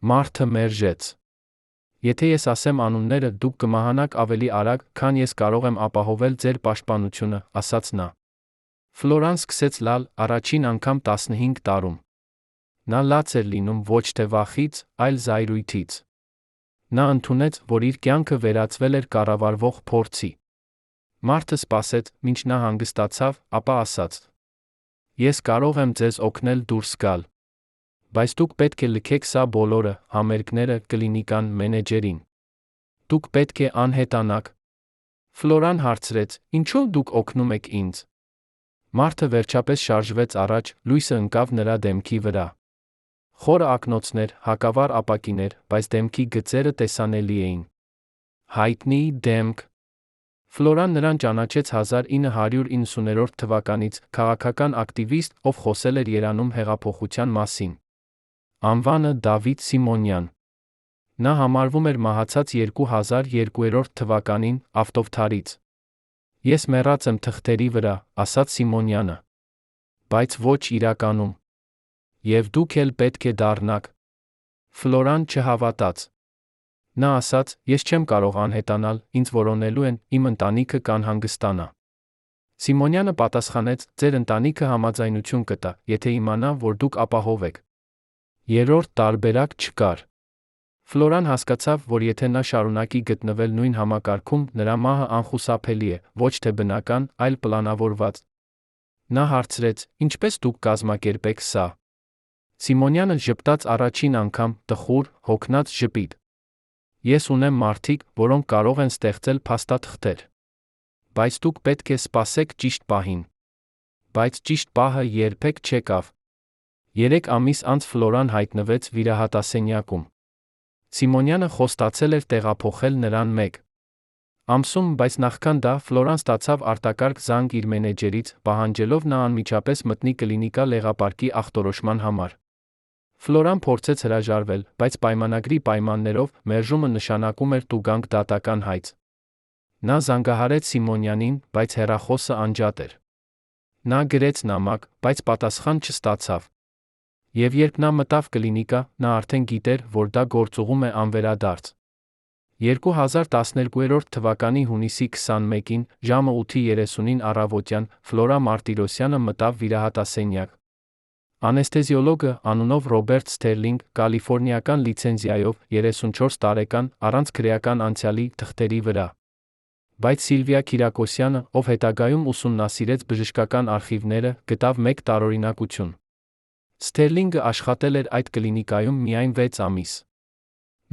Մարդը մերժեց։ «Եթե ես ասեմ անունները, դուք կմահանաք ավելի արագ, քան ես կարող եմ ապահովել ձեր պաշտպանությունը», ասաց նա։ Ֆլորան սկսեց լալ, առաջին անգամ 15 տարում։ Նա լաց էր լինում ոչ թե վախից, այլ զայրույթից։ Նա ընդունեց, որ իր կյանքը վերածվել էր կառավարվող փորձի։ Մարդը սպասեց, մինչ նա հանգստացավ, ապա ասաց. «Ես կարող եմ ձեզ օգնել դուրս գալ։ Բայց դուք պետք է լքեք սա բոլորը, համերգները, կլինիկան, մենեջերին։ Դուք պետք է անհետանաք»։ Ֆլորան հարցրեց. «Ինչու՞ դուք օգնում եք ինձ»։ Մարդը վերջապես շարժվեց առաջ, լույսը ընկավ նրա դեմքի վրա։ Խորը ակնոցներ, հակավառ ապակիներ, բայց դեմքի գծերը տեսանելի էին։ Հայտնի դեմք։ Ֆլորան նրան ճանաչեց 1990 թվականից, քաղաքական ակտիվիստ, ով խոսել էր Երանում հեղափոխության մասին։ Անվանը Դավիթ Սիմոնյան։ Նա համարվում էր մահացած 2002 թվականին, ավտովթարից։ «Ես մեռած եմ թղթերի վրա», ասաց Սիմոնյանը։ «Բայց ոչ իրականում։ Եվ դուք էլ պետք է դառնաք»։ Ֆլորան չհավատաց։ Նա ասաց. «Ես չեմ կարող անհետանալ, ինձ որոնելու են, իմ ընտանիքը կանհանգստանա»։ Սիմոնյանը պատասխանեց. «Ձեր ընտանիքը համաձայնություն կտա, եթե իմանա, որ դուք ապահով եք»։ Երրորդ տարբերակ չկար։ Ֆլորան հասկացավ, որ եթե նա շարունակի գտնվել նույն համակարգում, նրա մահը անխուսափելի է, ոչ թե բնական, այլ պլանավորված։ Նա հարցրեց. «Ինչպես դուք կազմակերպեք սա»։ Սիմոնյանը ժպտաց առաջին անգամ, տխուր, հոգնած ժպիտ։ «Ես ունեմ մարդիկ, որոնք կարող են ստեղծել փաստաթղթեր։ Բայց դուք պետք է սպասեք ճիշտ պահին»։ Բայց ճիշտ պահը երբեք չեկավ։ 3 ամիս անց Ֆլորան հայտնվեց վիրահատասենյակում։ Սիմոնյանը խոստացել էր տեղափոխել նրան 1 ամսում, բայց նախքան դա Ֆլորան ստացավ արտակարգ զանգ իր մենեջերից, պահանջելով նա անմիջապես մտնի կլինիկա լեղապարկի ախտորոշման համար։ Ֆլորան փորձեց հրաժարվել, բայց պայմանագրի պայմաններով մերժումը նշանակում էր տուգանք դատական հայց։ Նա զանգահարեց Սիմոնյանին, բայց հեռախոսը անջատ էր։ Նա գրեց նամակ, բայց պատասխան չստացավ։ Եվ երբ նա մտավ կլինիկա, նա արդեն գիտեր, որ դա գործուղում է անվերադարձ։ 2012 թվականի հունիսի 21-ին, ժամը 8:30-ին առավոտյան, Ֆլորա Մարտիրոսյանը մտավ վիրահատասենյակ։ Անեսթեզիոլոգը, անունով Ռոբերտ Սթերլինգ, կալիֆոռնիական լիցենզիայով, 34 տարեկան, առանց քրեական անցյալի, թղթերի վրա։ Բայց Սիլվիա Քիրակոսյանը, ով հետագայում ուսումնասիրեց բժշկական արխիվները, գտավ 1 տարօրինակություն։ Սթերլինգը աշխատել էր այդ կլինիկայում միայն 6 ամիս։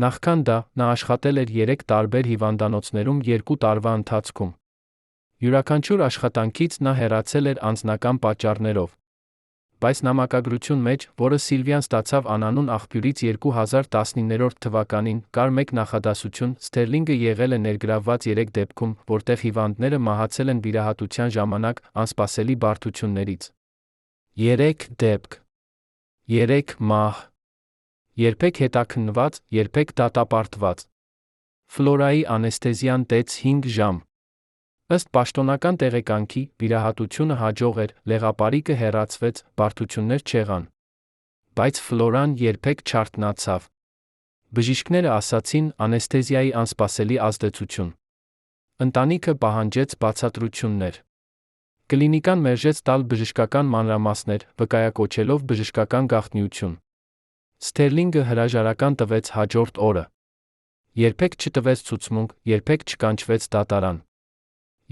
Նախքան դա, նա աշխատել էր 3 տարբեր հիվանդանոցներում 2 տարվա ընթացքում։ Յուրաքանչյուր աշխատանքից նա հեռացել էր անձնական պատճառներով։ Բայց նամակագրություն մեջ, որը Սիլվիան ստացավ անանուն աղբյուրից 2019 թվականին, կար 1 նախադասություն. Սթերլինգը եղել է ներգրավված 3 դեպքում, որտեղ հիվանդները մահացել են վիրահատության ժամանակ անսպասելի բարդություններից։ 3 դեպք։ 3 մահ։ Երբեք հետաքննված, երբեք դատապարտված։ Ֆլորայի անեսթեզիան տեց 5 ժամ։ Ըստ պաշտոնական տեղեկանքի, վիրահատությունը հաջող էր, լեղապարիկը հեռացվեց, բարդություններ չեղան։ Բայց Ֆլորան երբեք չարթնացավ։ Բժիշկները ասացին անեսթեզիայի անսպասելի ազդեցություն։ Ընտանիքը պահանջեց բացատրություններ։ Կլինիկան մերժեց տալ բժշկական մանրամասներ, վկայակոչելով բժշկական գաղտնիություն։ Սթերլինգը հրաժարական տվեց հաջորդ օրը։ Երբեք չտվեց ցուցմունք, երբեք չկանչվեց դատարան։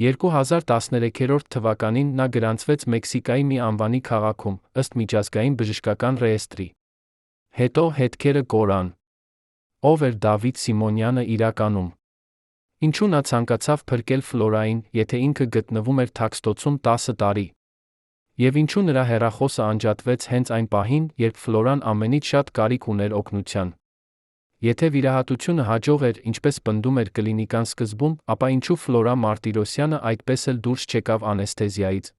2013 թվականին նա գրանցվեց Մեքսիկայի մի անվանի քաղաքում, ըստ միջազգային բժշկական ռեեստրի։ Հետո հետքերը կորան։ Ով էր Դավիթ Սիմոնյանը իրականում։ Ինչու նա ցանկացավ փրկել Ֆլորային, եթե ինքը գտնվում էր թաքստոցում 10 տարի։ Եվ ինչու նրա հեռախոսը անջատվեց հենց այն պահին, երբ Ֆլորան ամենից շատ կարիք ուներ օգնության։ Եթե վիրահատությունը հաջող էր, ինչպես պնդում էր կլինիկան սկզբում, ապա ինչու Ֆլորա Մարտիրոսյանը այդպես էլ դուրս չեկավ անեսթեզիայից։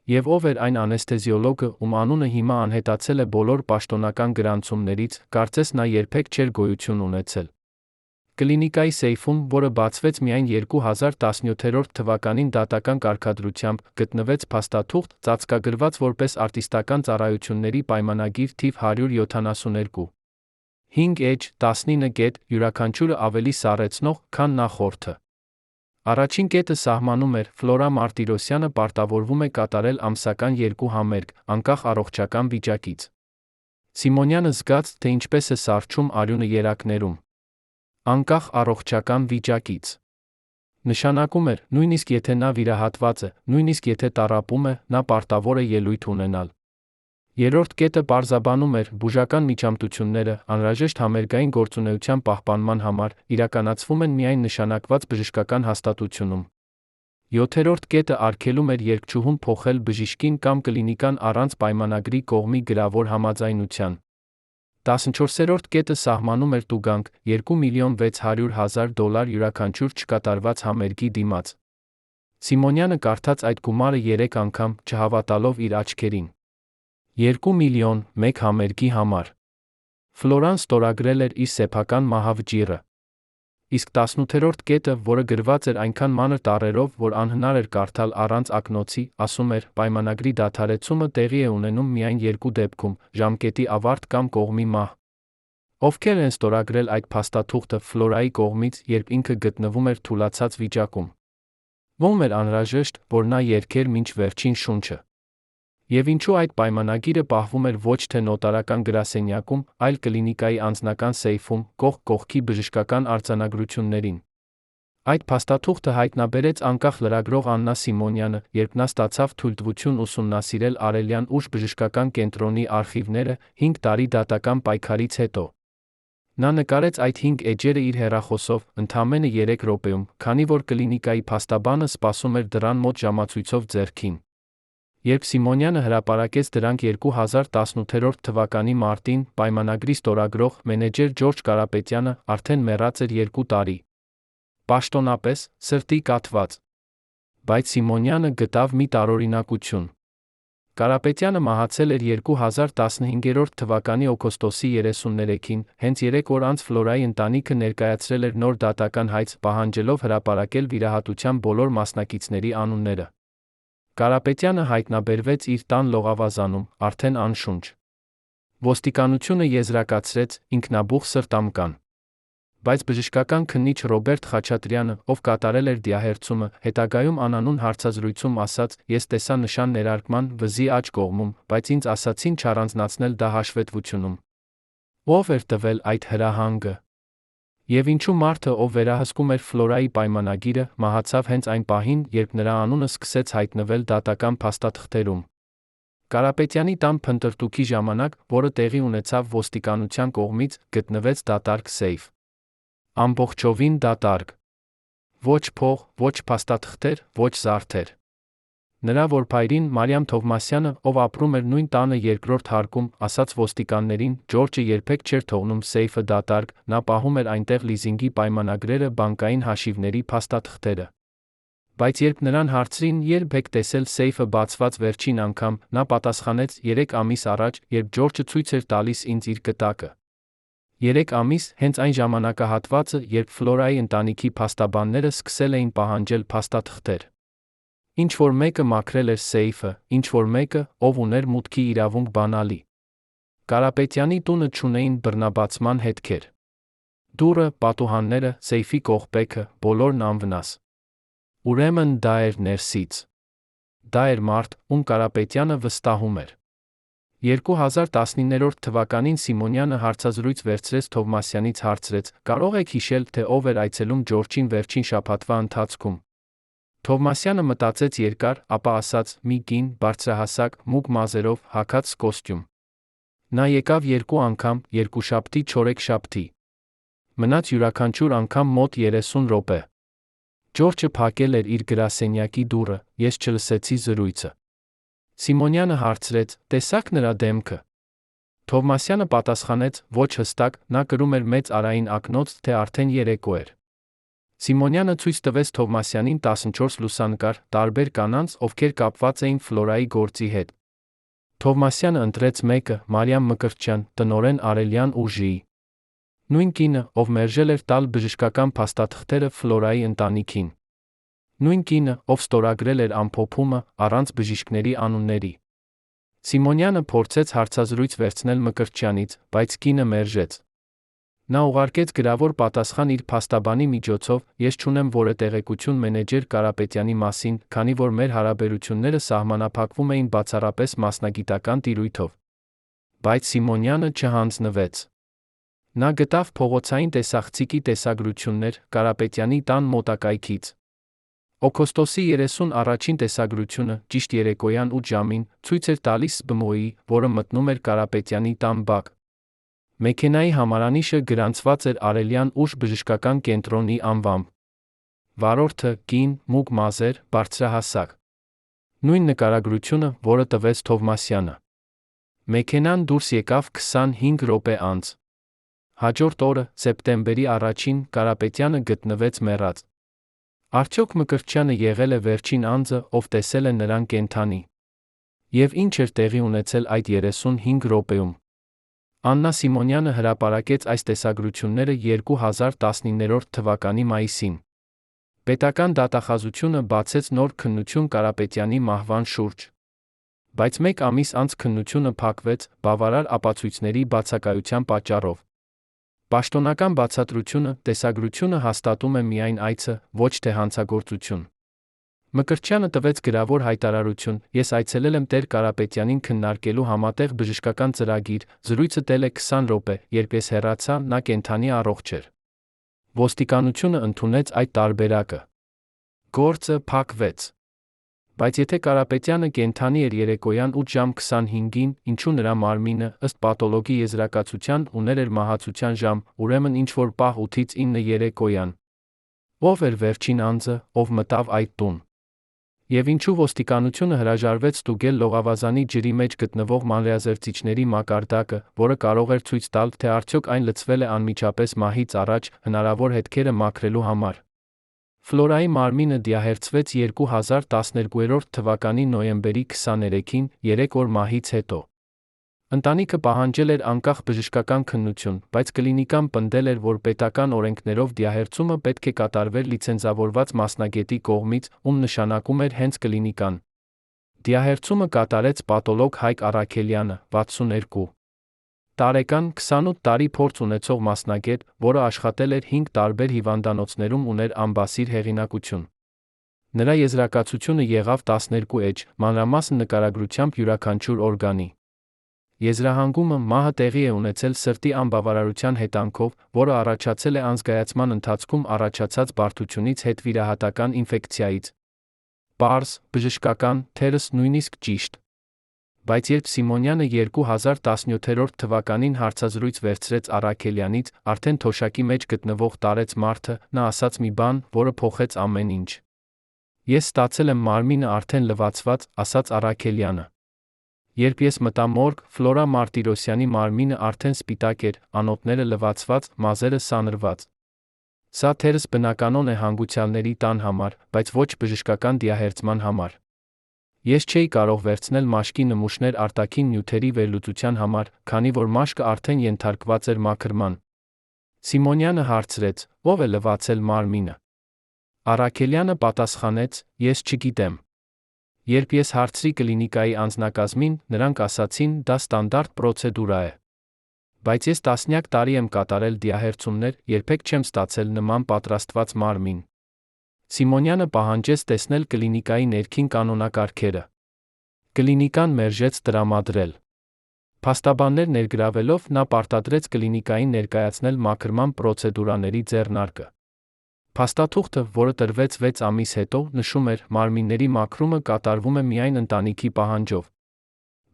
Եվ ով էր այն անեսթեզիոլոգը, ում անունը հիմա անհետացել է բոլոր պաշտոնական գրանցումներից, կարծես նա երբեք չէր գոյություն ունեցել։ Կլինիկայի սեյֆում, որը բացվեց միայն 2017 թվականին դատական կարգադրությամբ, գտնվեց փաստաթուղթ, ծածկագրված որպես արտիստական ծառայությունների պայմանագիր թիվ 172։ 5 էջ 19 կետ, յուրաքանչյուրը ավելի սառեցնող, քան նախորդը։ Առաջին կետը սահմանում էր Ֆլորա Մարտիրոսյանը պարտավորվում է կատարել ամսական 2 համերգ, անկախ առողջական վիճակից։ Սիմոնյանը զգաց, թե ինչպես է սառչում արյունը երակներում։ Անկախ առողջական վիճակից։ Նշանակում էր, նույնիսկ եթե նա վիրահատված է, նույնիսկ եթե տառապում է, նա պարտավոր է ելույթ ունենալ։ Երրորդ կետը պարզաբանում էր, բուժական միջամտությունները, անհրաժեշտ համերգային գործունեության պահպանման համար, իրականացվում են միայն նշանակված բժշկական հաստատությունում։ 7-րդ կետը արգելում էր երգչուհուն փոխել բժիշկին կամ կլինիկան առանց պայմանագրի կողմի գրավոր համաձայնության։ 14-րդ կետը սահմանում էր տուգանք $2,600,000 յուրաքանչյուր չկատարված համերգի դիմաց։ Սիմոնյանը կարդաց այդ գումարը 3 անգամ, չհավատալով իր աչքերին։ 2 միլիոն, 1 համերգի համար։ Ֆլորան ստորագրել էր իր սեփական մահավճիռը։ Իսկ 18-րդ կետը, որը գրված էր այնքան մանր տառերով, որ անհնար էր կարդալ առանց ակնոցի, ասում էր, պայմանագրի դադարեցումը տեղի է ունենում միայն 2 դեպքում՝ ժամկետի ավարտ կամ կողմի մահ։ Ովքեր են ստորագրել այդ փաստաթուղթը Ֆլորայի կողմից, երբ ինքը գտնվում էր թուլացած վիճակում։ Ո՞մ էր անհրաժեշտ, որ նա երգեր մինչ վերջին շունչը։ Եվ ինչու այդ պայմանագիրը պահվում էր ոչ թե նոտարական գրասենյակում, այլ կլինիկայի անձնական սեյֆում, կողք կողքի բժշկական արձանագրություններին։ Այդ փաստաթուղթը հայտնաբերեց անկախ լրագրող Աննա Սիմոնյանը, երբ նա ստացավ թույլտվություն ուսումնասիրել Արելյան ուժ բժշկական կենտրոնի արխիվները 5 տարի դատական պայքարից հետո։ Նա նկարեց այդ 5 էջերը իր հեռախոսով, ընդամենը 3 րոպեում, քանի որ կլինիկայի փաստաբանը սպասում էր դռան մոտ ժամացույցով ձեռքին։ Երբ Սիմոնյանը հրապարակեց դրանք 2018 թվականի մարտին, պայմանագրի ստորագրող մենեջեր Ջորջ Կարապետյանը արդեն մեռած էր 2 տարի։ Պաշտոնապես, սրտի կաթված։ Բայց Սիմոնյանը գտավ մի տարօրինակություն։ Կարապետյանը մահացել էր 2015 թվականի օգոստոսի 33-ին, հենց 3 օր անց Ֆլորայի ընտանիքը ներկայացրել էր նոր դատական հայց, պահանջելով հրապարակել վիրահատության բոլոր մասնակիցների անունները։ Կարապետյանը հայտնաբերվեց իր տան լողավազանում, արդեն անշունչ։ Ոստիկանությունը եզրակացրեց ինքնաբուխ սրտամկան։ Բայց բժշկական քննիչ Ռոբերտ Խաչատրյանը, ով կատարել էր դիահերձումը, հետագայում անանուն հարցազրույցում ասաց. «Ես տեսա նշան ներարկման վզի աջ կողմում, բայց ինձ ասացին չառանձնացնել դա հաշվետվությունում»։ Ո՞վ էր տվել այդ հրահանգը։ Եվ ինչու մարդը, ով վերահսկում էր Ֆլորայի պայմանագիրը, մահացավ հենց այն պահին, երբ նրա անունը սկսեց հայտնվել դատական փաստաթղթերում։ Կարապետյանի տան փնտրտուքի ժամանակ, որը տեղի ունեցավ ոստիկանության կողմից, գտնվեց դատարկ սեյֆ։ Ամբողջովին դատարկ։ Ոչ փող, ոչ փաստաթղթեր, ոչ զարդեր։ Նրա որբայրին Մարիամ Թովմասյանը, ով ապրում էր նույն տանը երկրորդ հարկում, ասաց ոստիկաններին, Ջորջը երբեք չէր թողնում սեյֆը դատարկ, նա պահում էր այնտեղ լիզինգի պայմանագրերը, բանկային հաշիվների փաստաթղթերը։ Բայց երբ նրան հարցրին, երբ եք տեսել սեյֆը բացված վերջին անգամ, նա պատասխանեց 3 ամիս առաջ, երբ Ջորջը ցույց էր տալիս ինձ իր կտակը։ 3 ամիս, հենց այն ժամանակահատվածը, երբ Ֆլորայի ընտանիքի փաստաբանները սկսել էին պահանջել փաստաթղթեր։ Ինչ-որ մեկը մաքրել էր սեյֆը, ինչ-որ մեկը, ով ուներ մուտքի իրավունք բանալի։ Կարապետյանի տունը չունեին բռնաբացման հետքեր։ Դուռը, պատուհանները, սեյֆի կողպեքը, բոլորն անվնաս։ Ուրեմն դա էր ներսից։ Դա էր մարդ, ում Կարապետյանը վստահում էր։ 2019 թվականին Սիմոնյանը հարցազրույց վերցրեց Թովմասյանից, հարցրեց. «Կարող եք հիշել, թե ով էր այցելում Ջորջին վերջին շաբաթվա ընթացքում»։ Թովմասյանը մտածեց երկար, ապա ասաց. «Մի կին, բարձրահասակ, մուգ մազերով, հագած կոստյում։ Նա եկավ 2 անգամ, երկուշաբթի, չորեքշաբթի։ Մնաց յուրաքանչյուր անգամ մոտ 30 րոպե։ Ջորջը փակել էր իր գրասենյակի դուռը, ես չլսեցի զրույցը»։ Սիմոնյանը հարցրեց. «Տեսաք նրա դեմքը»։ Թովմասյանը պատասխանեց. «Ոչ հստակ, նա կրում էր մեծ արային ակնոց, թե արդեն երեկո էր»։ Սիմոնյանը ցույց տվեց Թովմասյանին 14 լուսանկար, տարբեր կանանց, ովքեր կապված էին Ֆլորայի գործի հետ։ Թովմասյանը ընտրեց մեկը, Մարիամ Մկրտչյան, տնօրեն Արելյան ուժի։ Նույն կինը, ով մերժել էր տալ բժշկական փաստաթղթերը Ֆլորայի ընտանիքին։ Նույն կինը, ով ստորագրել էր ամփոփումը, առանց բժիշկների անունների։ Սիմոնյանը փորձեց հարցազրույց վերցնել Մկրտչյանից, բայց կինը մերժեց։ Նա ուղարկեց գրավոր պատասխան իր փաստաբանի միջոցով. «Ես չունեմ որևէ տեղեկություն մենեջեր Կարապետյանի մասին, քանի որ մեր հարաբերությունները սահմանափակվում էին բացառապես մասնագիտական տիրույթով»։ Բայց Սիմոնյանը չհանձնվեց։ Նա գտավ փողոցային տեսախցիկի տեսագրություններ Կարապետյանի տան մոտակայքից։ Օգոստոսի 31-ին տեսագրությունը, ճիշտ երեկոյան 8 ժամին, ցույց էր տալիս ՍԲՄՕ-ի, որը մտնում էր Կարապետյանի տան բակ։ Մեքենայի համարանիշը գրանցված էր Արելյան ուժ բժշկական կենտրոնի անվամբ։ Վարորդը՝ կին, մուգ մազեր, բարձրահասակ։ Նույն նկարագրությունը, որը տվեց Թովմասյանը։ Մեքենան դուրս եկավ 25 րոպե անց։ Հաջորդ օրը, սեպտեմբերի 1-ին, Կարապետյանը գտնվեց մեռած։ Արդյոք Մկրտչյանը եղել է վերջին անձը, ով տեսել է նրան կենդանի։ Եվ ինչ էր տեղի ունեցել այդ 35 րոպեում։ Աննա Սիմոնյանը հրապարակեց այս տեսագրությունները 2019 թվականի մայիսին։ Պետական դատախազությունը բացեց նոր քննություն Կարապետյանի մահվան շուրջ։ Բայց 1 ամիս անց քննությունը փակվեց, բավարար ապացույցների բացակայության պատճառով։ Պաշտոնական բացատրությունը, տեսագրությունը հաստատում է միայն այցը, ոչ թե հանցագործություն։ Մկրտչյանը տվեց գրավոր հայտարարություն. «Ես այցելել եմ Տեր Կարապետյանին քննարկելու համատեղ բժշկական ծրագիր, զրույցը տել է 20 րոպե, երբ ես հեռացա, նա կենդանի առողջ էր»։ Ոստիկանությունը ընդունեց այդ տարբերակը։ Գործը փակվեց։ Բայց եթե Կարապետյանը կենդանի էր երեկոյան 8:25-ին, ինչու նրա մարմինը, ըստ պաթոլոգի եզրակացության, ուներ էր մահացության ժամ, ուրեմն ինչ-որ պահ 8-ից 9 երեկոյան։ Ո՞վ էր վերջին անձը, ով մտավ այդ տուն։ Եվ ինչու ոստիկանությունը հրաժարվեց ստուգել լողավազանի ջրի մեջ գտնվող մանրէազերծիչների մակարդակը, որը կարող էր ցույց տալ, թե արդյոք այն լցվել է անմիջապես մահից առաջ հնարավոր հետքերը մաքրելու համար։ Ֆլորայի մարմինը դիահերձվեց 2012 թվականի նոյեմբերի 23-ին, 3 օր մահից հետո։ Ընտանիքը պահանջել էր անկախ բժշկական քննություն, բայց կլինիկան պնդել էր, որ պետական օրենքներով դիահերձումը պետք է կատարվեր լիցենզավորված մասնագետի կողմից, ում նշանակում էր հենց կլինիկան։ Դիահերձումը կատարեց պաթոլոգ Հայկ Առաքելյանը, 62 տարեկան, 28 տարի փորձ ունեցող մասնագետ, որը աշխատել էր 5 տարբեր հիվանդանոցներում, ուներ անբասիր հեղինակություն։ Նրա եզրակացությունը եղավ 12 էջ, մանրամասն նկարագրությամբ յուրաքանչյուր օրգանի։ Եզրահանգումը մահը տեղի է ունեցել սրտի անբավարարության հետանքով, որը առաջացել է անզգայացման ընթացքում առաջացած բարդությունից հետվիրահատական ինֆեկցիայից։ Պարզ, բժշկական, թերս նույնիսկ ճիշտ։ Բայց երբ Սիմոնյանը 2017 թվականին հարցազրույց վերցրեց Առաքելյանից, արդեն թոշակի մեջ գտնվող տարեց մարդը, նա ասաց մի բան, որը փոխեց ամեն ինչ։ Ես ստացել եմ մարմինը արդեն լվացված, ասաց Առաքելյանը։ Երբ ես մտա մորգ, Ֆլորա Մարտիրոսյանի մարմինը արդեն սպիտակ էր, անոթները լվացված, մազերը սանրված։ Սա թերս բնականon է հանգուցյալների տան համար, բայց ոչ բժշկական դիահերձման համար։ Ես չէի կարող վերցնել մաշկի նմուշներ արտաքին նյութերի վերլուծության համար, քանի որ մաշկը արդեն ենթարկված էր մաքրման։ Սիմոնյանը հարցրեց. ով է լվացել մարմինը։ Առաքելյանը պատասխանեց. ես չգիտեմ։ Երբ ես հարցրի կլինիկայի անձնակազմին, նրանք ասացին, դա ստանդարտ պրոցեդուրա է։ Բայց ես տասնյակ տարի եմ կատարել դիահերձումներ, երբեք չեմ ստացել նման պատրաստված մարմին։ Սիմոնյանը պահանջեց տեսնել կլինիկայի ներքին կանոնակարգերը։ Կլինիկան մերժեց տրամադրել։ Փաստաբաններ ներգրավելով, նա պարտադրեց կլինիկային ներկայացնել մաքրման պրոցեդուրաների ձեռնարկը։ Փաստաթուղթը, որը տրվեց 6 ամիս հետո, նշում էր, մարմինների մաքրումը կատարվում է միայն ընտանիքի պահանջով։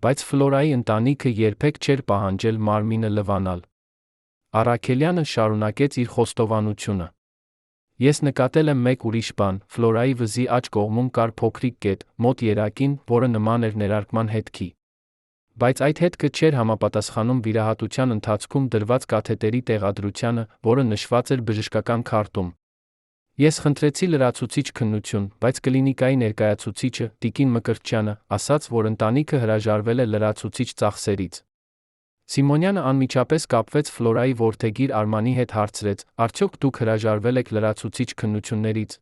Բայց Ֆլորայի ընտանիքը երբեք չէր պահանջել մարմինը լվանալ։ Առաքելյանը շարունակեց իր խոստովանությունը։ Ես նկատել եմ մեկ ուրիշ բան, Ֆլորայի վզի աջ կողմում կար փոքրիկ կետ, մոտ երակին, որը նման էր ներարկման հետքի։ Բայց այդ հետքը չէր համապատասխանում վիրահատության ընթացքում դրված կաթետերի տեղադրությանը, որը նշված էր բժշկական քարտում։ Ես խնդրեցի լրացուցիչ քննություն, բայց կլինիկայի ներկայացուցիչը, Տիկին Մկրտչյանը, ասաց, որ ընտանիքը հրաժարվել է լրացուցիչ ծախսերից։ Սիմոնյանը անմիջապես կապվեց Ֆլորայի որդեգիր Արմանի հետ, հարցրեց. արդյոք դուք հրաժարվել եք լրացուցիչ քննություններից։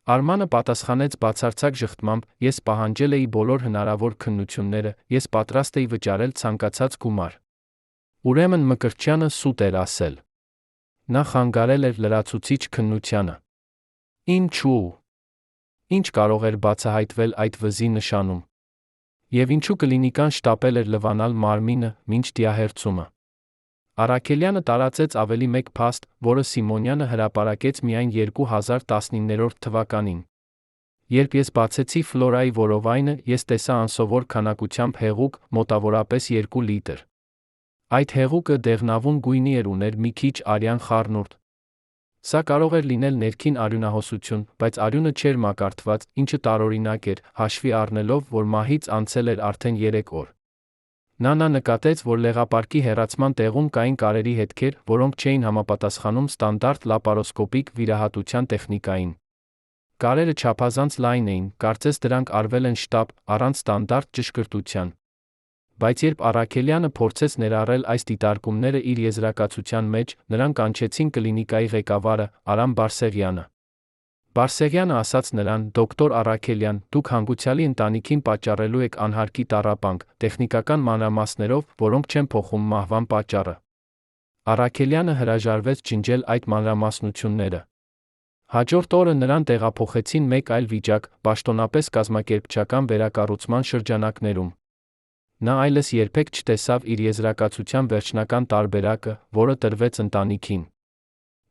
Արմանը պատասխանեց բացարձակ ժխտմամբ. ես պահանջել էի բոլոր հնարավոր քննությունները, ես պատրաստ էի վճարել ցանկացած գումար։ Ուրեմն Մկրտչյանը սուտ էր ասել։ Նա խանգարել էր լրացուցիչ քննությանը։ Ինչու՞։ Ինչ կարող էր բացահայտվել այդ վզի նշանում։ Եվ ինչու կլինիկան շտապել էր լվանալ մարմինը, մինչ դիահերձումը։ Առաքելյանը տարածեց ավելի մեկ փաստ, որը Սիմոնյանը հրապարակեց միայն 2019 թվականին։ Երբ ես բացեցի Ֆլորայի որովայնը, ես տեսա անսովոր քանակությամբ հեղուկ, մոտավորապես 2 լիտր։ Այդ հեղուկը դեղնավուն գույնի ուներ մի քիչ արյան խառնուրդ։ Սա կարող էր լինել ներքին արյունահոսություն, բայց արյունը չէր մակարդված, ինչը տարօրինակ էր, հաշվի առնելով, որ մահից անցել էր արդեն 3 օր։ Նա նկատեց, որ լեղապարկի հեռացման տեղում կային կարերի հետքեր, որոնք չէին համապատասխանում ստանդարտ լապարոսկոպիկ վիրահատության տեխնիկային։ Կարերը չափազանց լայն էին, կարծես դրանք արվել են շտապ, առանց ստանդարտ ճշգրտության։ Բայց երբ Առաքելյանը փորձեց ներառել այս դիտարկումները իր եզրակացության մեջ, նրան կանչեցին կլինիկայի ղեկավարը, Արամ Բարսեղյանը։ Բարսեղյանը ասաց նրան. դոկտոր Առաքելյան, դուք հանգուցյալի ընտանիքին պատճառելու եք անհարկի տառապանք, տեխնիկական մանրամասներով, որոնք չեն փոխում մահվան պատճառը։ Առաքելյանը հրաժարվեց ջնջել այդ մանրամասնությունները։ Հաջորդ օրը նրան տեղափոխեցին մեկ այլ վիճակ, պաշտոնապես կազմակերպչական վերակառուցման շրջանակներում։ Նա այլևս երբեք չտեսավ իր եզրակացության վերջնական տարբերակը, որը տրվեց ընտանիքին։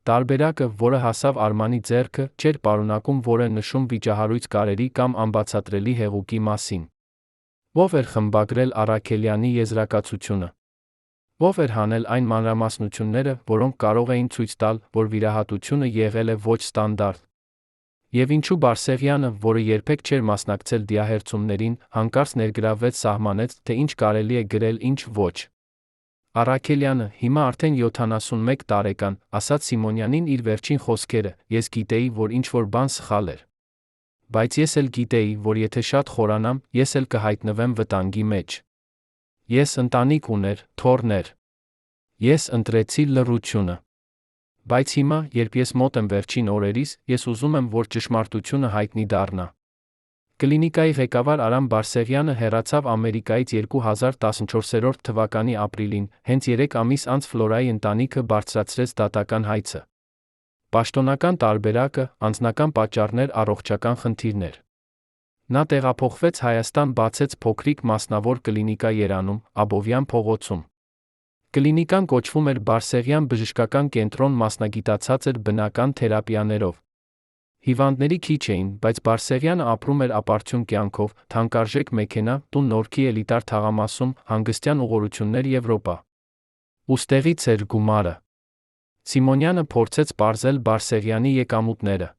Տարբերակը, որը հասավ Արմանի ձեռքը, չէր պարունակում որևէ նշում վիճահարույց կարերի կամ անբացատրելի հեղուկի մասին։ Ո՞վ էր խմբագրել Առաքելյանի եզրակացությունը։ Ո՞վ էր հանել այն մանրամասնությունները, որոնք կարող էին ցույց տալ, որ վիրահատությունը եղել է ոչ ստանդարտ։ Եվ ինչու Բարսեղյանը, որը երբեք չէր մասնակցել դիահերձումներին, հանկարծ ներգրավվեց սահմանեց, թե ինչ կարելի է գրել, ինչ ոչ։ Առաքելյանը, հիմա արդեն 71 տարեկան, ասաց Սիմոնյանին իր վերջին խոսքերը, ես գիտեի, որ ինչ-որ բան սխալ էր։ Բայց ես էլ գիտեի, որ եթե շատ խորանամ, ես էլ կհայտնվեմ վտանգի մեջ։ Ես ընտանիք ուներ, թոռներ։ Ես ընտրեցի լռությունը։ Բայց հիմա, երբ ես մոտ եմ վերջին օրերիս, ես ուզում եմ, որ ճշմարտությունը հայտնի դառնա։ Կլինիկայի ղեկավար Արամ Բարսեղյանը հեռացավ Ամերիկայից 2014 թվականի ապրիլին, հենց 3 ամիս անց Ֆլորայի ընտանիքը բարձրացրեց դատական հայցը։ Պաշտոնական տարբերակը, անձնական պատճառներ, առողջական խնդիրներ։ Նա տեղափոխվեց Հայաստան, բացեց փոքրիկ մասնավոր կլինիկա Երանում, Աբովյան փողոցում։ Կլինիկան կոչվում էր Բարսեղյան բժշկական կենտրոն, մասնագիտացած էր բնական թերապիաներով։ Հիվանդների քիչ էին, բայց Բարսեղյանը ապրում էր ապարդյուն կյանքով, թանկարժեք մեքենա, տուն Նորքի էլիտար թաղամասում, հանգստյան ուղղություններ Եվրոպա։ Ուստեղից էր գումարը։ Սիմոնյանը փորձեց պարզել Բարսեղյանի եկամուտները։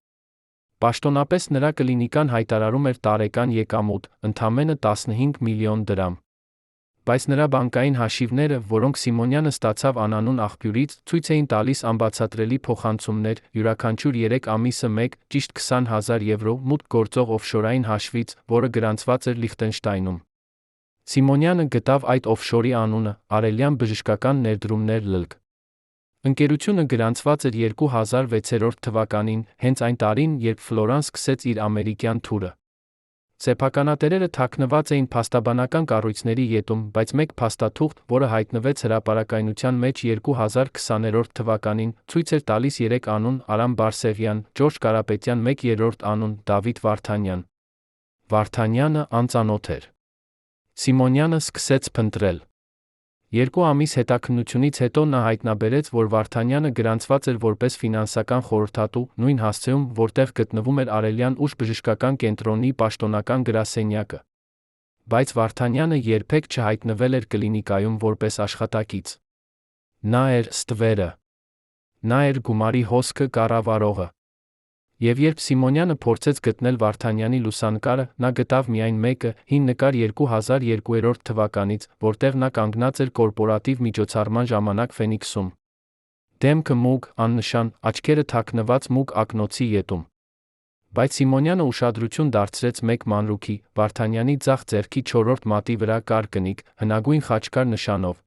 Պաշտոնապես նրա կլինիկան հայտարարում էր տարեկան եկամուտ, ընդամենը 15 միլիոն դրամ։ Բայց նրա բանկային հաշիվները, որոնք Սիմոնյանը ստացավ անանուն աղբյուրից, ցույց էին տալիս անբացատրելի փոխանցումներ, յուրաքանչյուր 3 ամիսը մեկ, ճիշտ 20,000 եվրո մուտք գործող օֆշորային հաշվից, որը գրանցված էր Լիխտենշտայնում։ Սիմոնյանը գտավ այդ օֆշորի անունը՝ Արելյան բժշկական ներդրումներ ԼԼԿ։ Ընկերությունը գրանցված էր 2006 թվականին, հենց այն տարին, երբ Ֆլորան սկսեց իր ամերիկյան թուրը։ Սեփականատերերը թաքնված էին փաստաբանական կառույցների ետում, բայց մեկ փաստաթուղթ, որը հայտնվեց հրապարակայնության մեջ 2020 թվականին, ցույց էր տալիս 3 անուն՝ Արամ Բարսեղյան, Ջորջ Կարապետյան, 1/3 անուն՝ Դավիթ Վարդանյան։ Վարդանյանը անծանոթ էր։ Սիմոնյանը սկսեց փնտրել։ 2 ամիս հետաքննությունից հետո նա հայտնաբերեց, որ Վարդանյանը գրանցված էր որպես ֆինանսական խորհրդատու, նույն հասցեում, որտեղ գտնվում էր Արելյան ուժ բժշկական կենտրոնի պաշտոնական գրասենյակը։ Բայց Վարդանյանը երբեք չհայտնվել էր կլինիկայում որպես աշխատակից։ Նա էր ստվերը։ Նա էր գումարի հոսքը կառավարողը։ Եվ երբ Սիմոնյանը փորձեց գտնել Վարդանյանի լուսանկարը, նա գտավ միայն մեկը՝ հին նկար 2002 թվականից, որտեղ նա կանգնած էր կորպորատիվ միջոցառման ժամանակ Ֆենիքսում։ Դեմքը մուգ, աննշան, աչքերը թաքնված մուգ ակնոցի ետում։ Բայց Սիմոնյանը ուշադրություն դարձրեց մեկ մանրուքի՝ Վարդանյանի ձախ ձեռքի 4-րդ մատի վրա կար կնիկ, հնագույն խաչքար նշանով։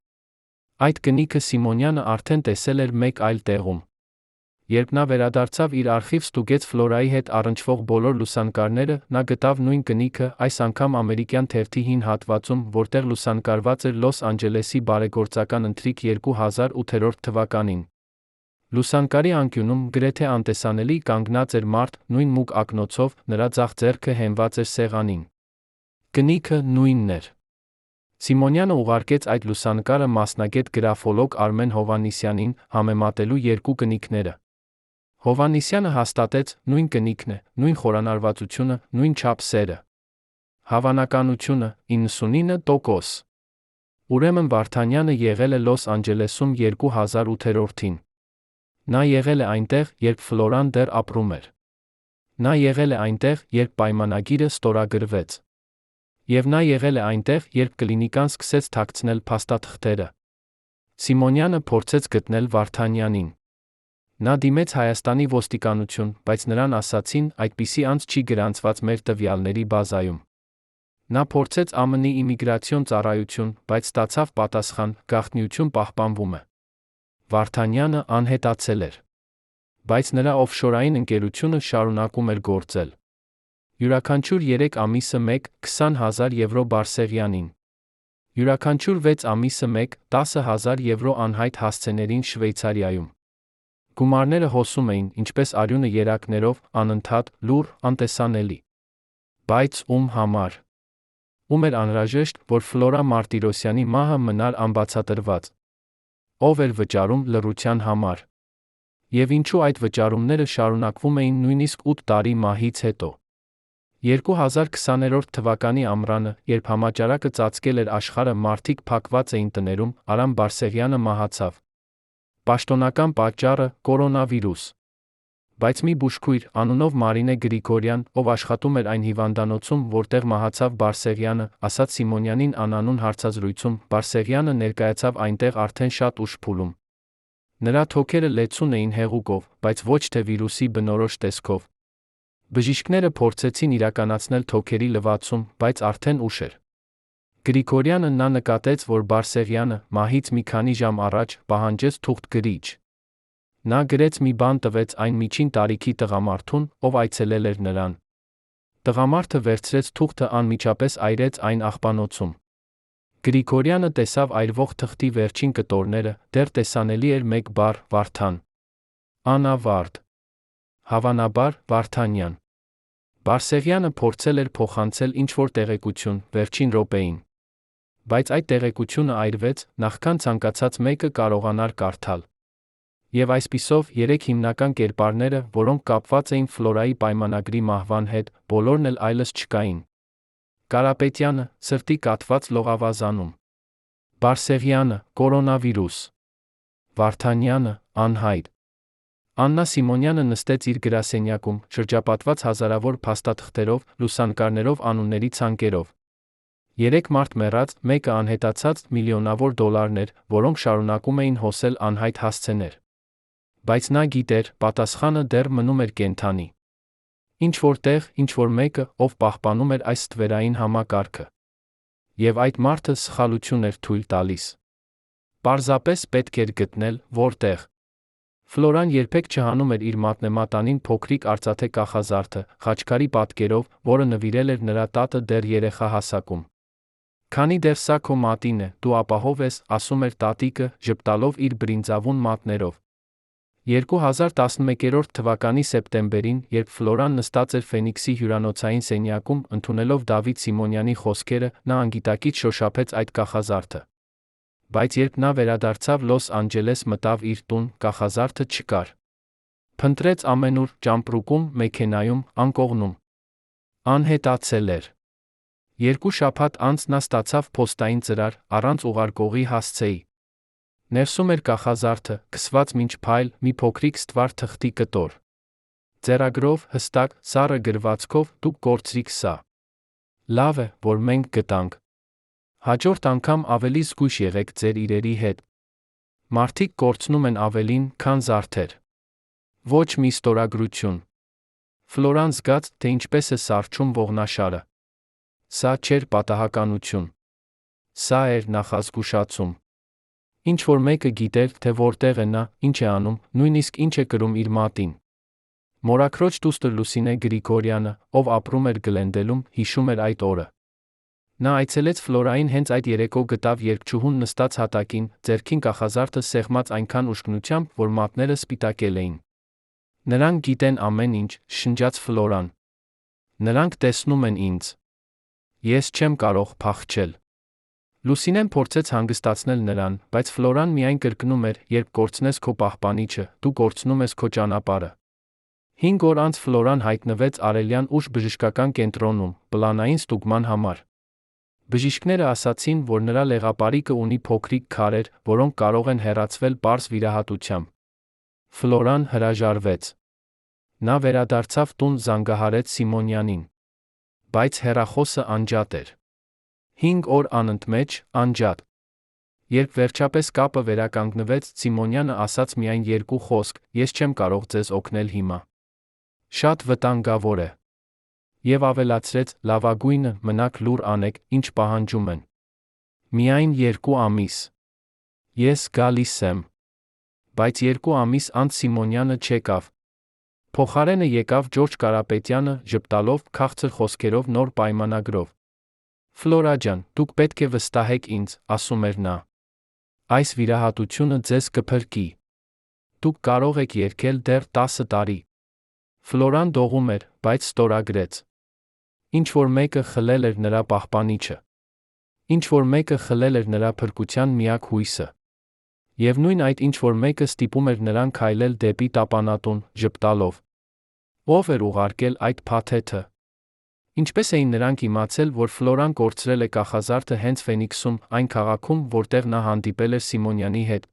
Այդ կնիքը Սիմոնյանը արդեն տեսել էր մեկ այլ տեղում։ Երբ նա վերադարձավ իր արխիվ, ստուգեց Ֆլորայի հետ առնչվող բոլոր լուսանկարները, նա գտավ նույն կնիքը, այս անգամ ամերիկյան թերթի հին հատվածում, որտեղ լուսանկարված էր Լոս Անջելեսի բարեգործական ընթրիք 2008 թվականին։ Լուսանկարի անկյունում, գրեթե անտեսանելի, կանգնած էր մարդ, նույն մուգ ակնոցով, նրա ձախ ձեռքը հենված էր սեղանին։ Կնիքը նույնն էր։ Սիմոնյանը ուղարկեց այդ լուսանկարը մասնագետ գրաֆոլոգ Արմեն Հովհաննիսյանին, համեմատելու երկու կնիքները։ Հովհաննիսյանը հաստատեց՝ նույն կնիքն է, նույն խորանարվածությունը, նույն չափսերը։ Հավանականությունը՝ 99%։ Ուրեմն Վարդանյանը եղել է Լոս Անջելեսում 2008-ին։ Նա եղել է այնտեղ, երբ Ֆլորան դեռ ապրում էր։ Նա եղել է այնտեղ, երբ պայմանագիրը ստորագրվեց։ Եվ նա եղել է այնտեղ, երբ կլինիկան սկսեց թաքցնել փաստաթղթերը։ Սիմոնյանը փորձեց գտնել Վարդանյանին։ Նա դիմեց Հայաստանի ոստիկանություն, բայց նրան ասացին՝ այդպիսի անձ չի գրանցված մեր տվյալների բազայում։ Նա փորձեց ԱՄՆ-ի իմիգրացիոն ծառայություն, բայց ստացավ պատասխան՝ գաղտնիություն պահպանվում է։ Վարդանյանը անհետացել էր։ Բայց նրա օֆշորային ընկերությունը շարունակում էր գործել։ Յուրաքանչյուր 3 ամիսը մեկ, 20,000 եվրո Բարսեղյանին։ Յուրաքանչյուր 6 ամիսը մեկ, 10,000 եվրո անհայտ հասցեներին Շվեյցարիայում։ Գումարները հոսում էին, ինչպես արյունը երակներով, անընդհատ, լուռ, անտեսանելի։ Բայց ում համար։ Ում էր անհրաժեշտ, որ Ֆլորա Մարտիրոսյանի մահը մնար անբացատրված։ Ով էր վճարում լռության համար։ Եվ ինչու այդ վճարումները շարունակվում էին նույնիսկ 8 տարի մահից հետո։ 2020 թվականի ամռանը, երբ համաճարակը ծածկել էր աշխարհը, մարդիկ փակված էին տներում, Արամ Բարսեղյանը մահացավ։ Պաշտոնական պատճառը՝ կորոնավիրուս։ Բայց մի բուժքույր, անունով Մարինե Գրիգորյան, ով աշխատում էր այն հիվանդանոցում, որտեղ մահացավ Բարսեղյանը, ասաց Սիմոնյանին անանուն հարցազրույցում, Բարսեղյանը ներկայացավ այնտեղ արդեն շատ ուշ փուլում։ Նրա թոքերը լեցուն էին հեղուկով, բայց ոչ թե վիրուսի բնորոշ տեսքով։ Բժիշկները փորձեցին իրականացնել թոքերի լվացում, բայց արդեն ուշ էր։ Գրիգորյանը նա նկատեց, որ Բարսեղյանը, մահից մի քանի ժամ առաջ, պահանջեց թուղթ գրիչ։ Նա գրեց մի բան տվեց այն միջին տարիքի տղամարդուն, ով այցելել էր նրան։ Տղամարդը վերցրեց թուղթը անմիջապես այրեց այն աղբանոցում։ Գրիգորյանը տեսավ այրվող թղթի վերջին կտորները, դեռ տեսանելի էր մեկ բառ՝ Վարդան։ Աննա Վարդ։ Հավանաբար, Վարդանյան։ Բարսեղյանը փորձել էր փոխանցել ինչ-որ տեղեկություն վերջին րոպեին։ Բայց այդ տեղեկությունը այրվեց, նախքան ցանկացած մեկը կարողանար կարդալ։ Եվ այսպիսով, 3 հիմնական կերպարները, որոնք կապված էին Ֆլորայի պայմանագրի մահվան հետ, բոլորն էլ այլս չկային։ Կարապետյանը, սրտի կաթված լողավազանում։ Բարսեղյանը, կորոնավիրուս։ Վարդանյանը, անհայտ։ Աննա Սիմոնյանը նստեց իր գրասենյակում, շրջապատված հազարավոր փաստաթղթերով, լուսանկարներով, անունների ցանկերով։ 3 մարդ մեռած, մեկը անհետացած, միլիոնավոր դոլարներ, որոնք շարունակում էին հոսել անհայտ հասցեներ։ Բայց նա գիտեր, պատասխանը դեռ մնում էր կենդանի։ Ինչ-որ տեղ, ինչ-որ մեկը, ով պահպանում էր այս ստվերային համակարգը։ Եվ այդ մարդը սխալություն էր թույլ տալիս։ Պարզապես պետք էր գտնել, որտեղ։ Ֆլորան երբեք չհանում էր իր մատնեմատանին փոքրիկ արծաթե կախազարդը, խաչքարի պատկերով, որը նվիրել էր նրա տատը դեռ երեխա հասակում։ Քանի դեռ սա քո մատին է, դու ապահով ես, ասում էր տատիկը, ժպտալով իր բրինձավուն մատներով։ 2011 թվականի սեպտեմբերին, երբ Ֆլորան նստած էր Ֆենիքսի հյուրանոցային սենյակում, ընդունելով Դավիթ Սիմոնյանի խոսքերը, նա անգիտակից շոշափեց այդ կախազարդը։ Բայց երբ նա վերադարձավ Լոս Անջելես, մտավ իր տուն, կախազարդը չկար։ Փնտրեց ամենուր, ճամպրուկում, մեքենայում, անկողնում։ Անհետացել էր։ 2 շաբաթ անց նա ստացավ փոստային ծրար, առանց ուղարկողի հասցեի։ Ներսում էր կախազարդը, քսված մինչ փայլ, մի փոքրիկ ստվար թղթի կտոր։ Ձեռագրով, հստակ, սառը գրվածքով՝ դուք կորցրիք սա։ Լավ է, որ մենք գտանք։ Հաջորդ անգամ ավելի զգույշ եղեք ձեր իրերի հետ։ Մարդիկ կորցնում են ավելին, քան զարդեր։ Ոչ մի ստորագրություն։ Ֆլորան զգաց, թե ինչպես է սառչում ողնաշարը։ Սա չէր պատահականություն։ Սա էր նախազգուշացում։ Ինչ-որ մեկը գիտեր, թե որտեղ է նա, ինչ է անում, նույնիսկ ինչ է կրում իր մատին։ Մորաքրոջ դուստր Լուսինե Գրիգորյանը, ով ապրում էր Գլենդելում, հիշում էր այդ օրը։ Նա այցելեց Ֆլորային հենց այդ երեկո գտավ երգչուհուն նստած հատակին, ձեռքին կախազարդը սեղմած այնքան ուշքնությամբ, որ մատները սպիտակել էին։ Նրանք գիտեն ամեն ինչ, շնջաց Ֆլորան։ Նրանք տեսնում են ինձ։ Ես չեմ կարող փախչել։ Լուսինեն փորձեց հանգստացնել նրան, բայց Ֆլորան միայն կրկնում էր, երբ կորցնես քո պահպանիչը, դու կորցնում ես քո ճանապարհը։ 5 օր անց Ֆլորան հայտնվեց Արելյան ուժ բժշկական կենտրոնում, պլանային ստուգման համար։ Բժիշկները ասացին, որ նրա լեղապարիկը ունի փոքրիկ քարեր, որոնք կարող են հեռացվել պարզ վիրահատությամբ։ Ֆլորան հրաժարվեց։ Նա վերադարձավ տուն, զանգահարեց Սիմոնյանին։ Բայց հեռախոսը անջատ էր։ 5 օր անընդմեջ, անջատ։ Երբ վերջապես կապը վերականգնվեց, Սիմոնյանը ասաց միայն 2 խոսք՝ ես չեմ կարող ձեզ օգնել հիմա։ Շատ վտանգավոր է։ Եվ ավելացրեց, լավագույնը, մնաք լուր անեք, ինչ պահանջում են։ Միայն 2 ամիս։ Ես գալիս եմ։ Բայց 2 ամիս անց Սիմոնյանը չեկավ։ Փոխարենը եկավ Ջորջ Կարապետյանը, ժպտալով, քաղցր խոսքերով, նոր պայմանագրով։ Ֆլորա ջան, դուք պետք է վստահեք ինձ, ասում էր նա։ Այս վիրահատությունը ձեզ կփրկի։ Դուք կարող եք երգել դեռ 10 տարի։ Ֆլորան դողում էր, բայց ստորագրեց։ Ինչ-որ մեկը խլել էր նրա պահպանիչը։ Ինչ-որ մեկը խլել էր նրա փրկության միակ հույսը։ Եվ նույն այդ ինչ-որ մեկը ստիպում էր նրան քայլել դեպի տապանատուն, ժպտալով։ Ո՞վ էր ուղարկել այդ փաթեթը։ Ինչպես էին նրանք իմացել, որ Ֆլորան կորցրել է կախազարդը հենց Ֆենիքսում, այն քաղաքում, որտեղ նա հանդիպել էր Սիմոնյանի հետ։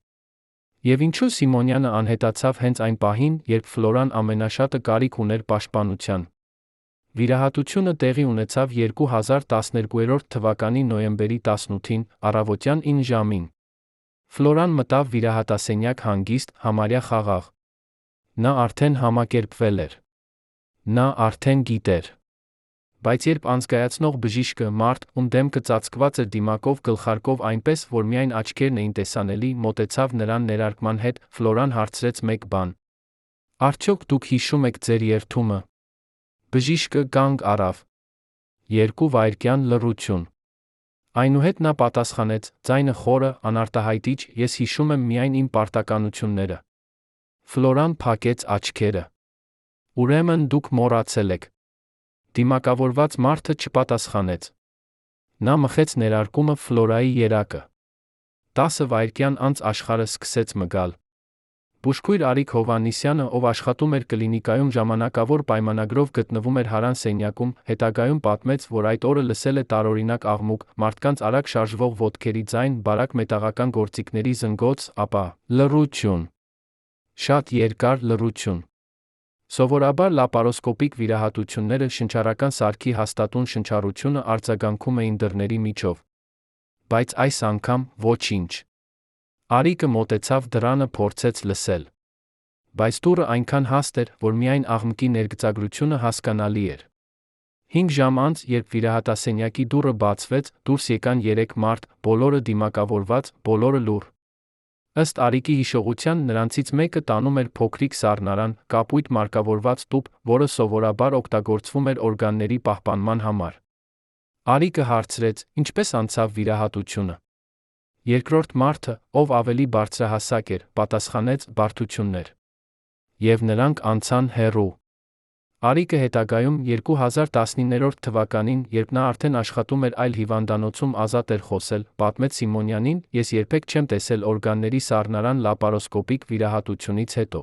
Եվ ինչու Սիմոնյանը անհետացավ հենց այն պահին, երբ Ֆլորան ամենաշատը կարիք ուներ պաշտպանության։ Վիրահատությունը տեղի ունեցավ 2012 թվականի նոյեմբերի 18-ին, առավոտյան 9 ժամին։ Ֆլորան մտավ վիրահատասենյակ հանգիստ, համարյա խաղաղ։ Նա արդեն համակերպվել էր։ Նա արդեն գիտեր։ Բայց երբ անզգայացնող բժիշկը մարդ, ում դեմքը ծածկված էր դիմակով գլխարկով այնպես, որ միայն աչքերն էին տեսանելի, մոտեցավ նրան ներարկման հետ, Ֆլորան հարցրեց մեկ բան. «Արդյոք դուք հիշում եք ձեր երդումը»։ Բժիշկը կանգ առավ։ 2 վայրկյան լռություն։ Այնուհետ նա պատասխանեց, ձայնը խորը, անարտահայտիչ, «Ես հիշում եմ միայն իմ պարտականությունները»։ Ֆլորան փակեց աչքերը։ «Ուրեմն դուք մոռացել եք»։ Դիմակավորված մարդը չպատասխանեց։ Նա մխեց ներարկումը Ֆլորայի երակը։ 10 վայրկյան անց աշխարհը սկսեց մգալ։ Բուժքույր Արիկ Հովհաննիսյանը, ով աշխատում էր կլինիկայում ժամանակավոր պայմանագրով գտնվում էր հարան սենյակում, հետագայում պատմեց, որ այդ օրը լսել է տարօրինակ աղմուկ, մարդկանց արագ շարժվող ոտքերի ձայն, բարակ մետաղական գործիքների զնգոց, ապա լռություն։ Շատ երկար լռություն։ Սովորաբար լապարոսկոպիկ վիրահատությունները շնչառական սարքի հաստատուն շնչառությունը արձագանքում էին դռների միջով։ Բայց այս անգամ ոչինչ։ Արիկը մոտեցավ դռանը, փորձեց լսել։ Բայց դուռը այնքան հաստ էր, որ միայն աղմկի ներգծագրությունը հասկանալի էր։ 5 ժամ անց, երբ վիրահատասենյակի դուռը բացվեց, դուրս եկան 3 մարդ, բոլորը դիմակավորված, բոլորը լուռ։ Ըստ Արիկի հիշողության, նրանցից մեկը տանում էր փոքրիկ սառնարան, կապույտ մարկավորված տուփ, որը սովորաբար օգտագործվում էր օրգանների պահպանման համար։ Արիկը հարցրեց. «Ինչպես անցավ վիրահատությունը»։ Երկրորդ մարդը, ով ավելի բարձրահասակ էր, պատասխանեց. «Բարդություններ»։ Եվ նրանք անցան հեռու։ Արիկը հետագայում 2019 թվականին, երբ նա արդեն աշխատում էր այլ հիվանդանոցում, ազատ էր խոսել, պատմեց Սիմոնյանին. «Ես երբեք չեմ տեսել օրգանների սառնարան լապարոսկոպիկ վիրահատությունից հետո»։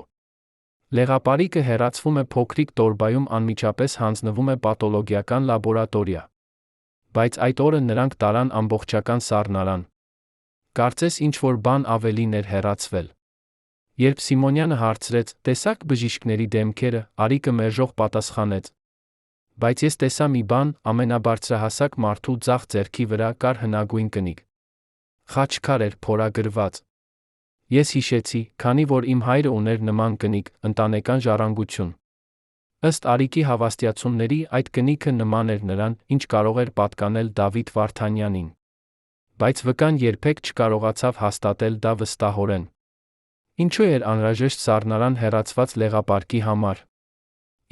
Լեղապարիկը հեռացվում է փոքրիկ տորբայում, անմիջապես հանձնվում է պաթոլոգիական լաբորատորիա։ Բայց այդ օրը նրանք տարան ամբողջական սառնարան։ Կարծես ինչ-որ բան ավելին էր հեռացվել։ Երբ Սիմոնյանը հարցրեց. «Տեսա՞ք բժիշկների դեմքերը», Արիկը մերժող պատասխանեց. «Բայց ես տեսա մի բան, ամենաբարձրահասակ մարդու ձախ ձեռքի վրա կար հնագույն կնիկ։ Խաչքար էր փորագրված։ Ես հիշեցի, քանի որ իմ հայրը ուներ նման կնիկ, ընտանեկան ժառանգություն։ Ըստ Արիկի հավաստիացումների, այդ կնիքը նման էր նրան, ինչ կարող էր պատկանել Դավիթ Վարդանյանին։ Բայց վկան երբեք չկարողացավ հաստատել դա վստահորեն։ Ինչու էր անհրաժեշտ սառնարան հեռացված լեղապարկի համար։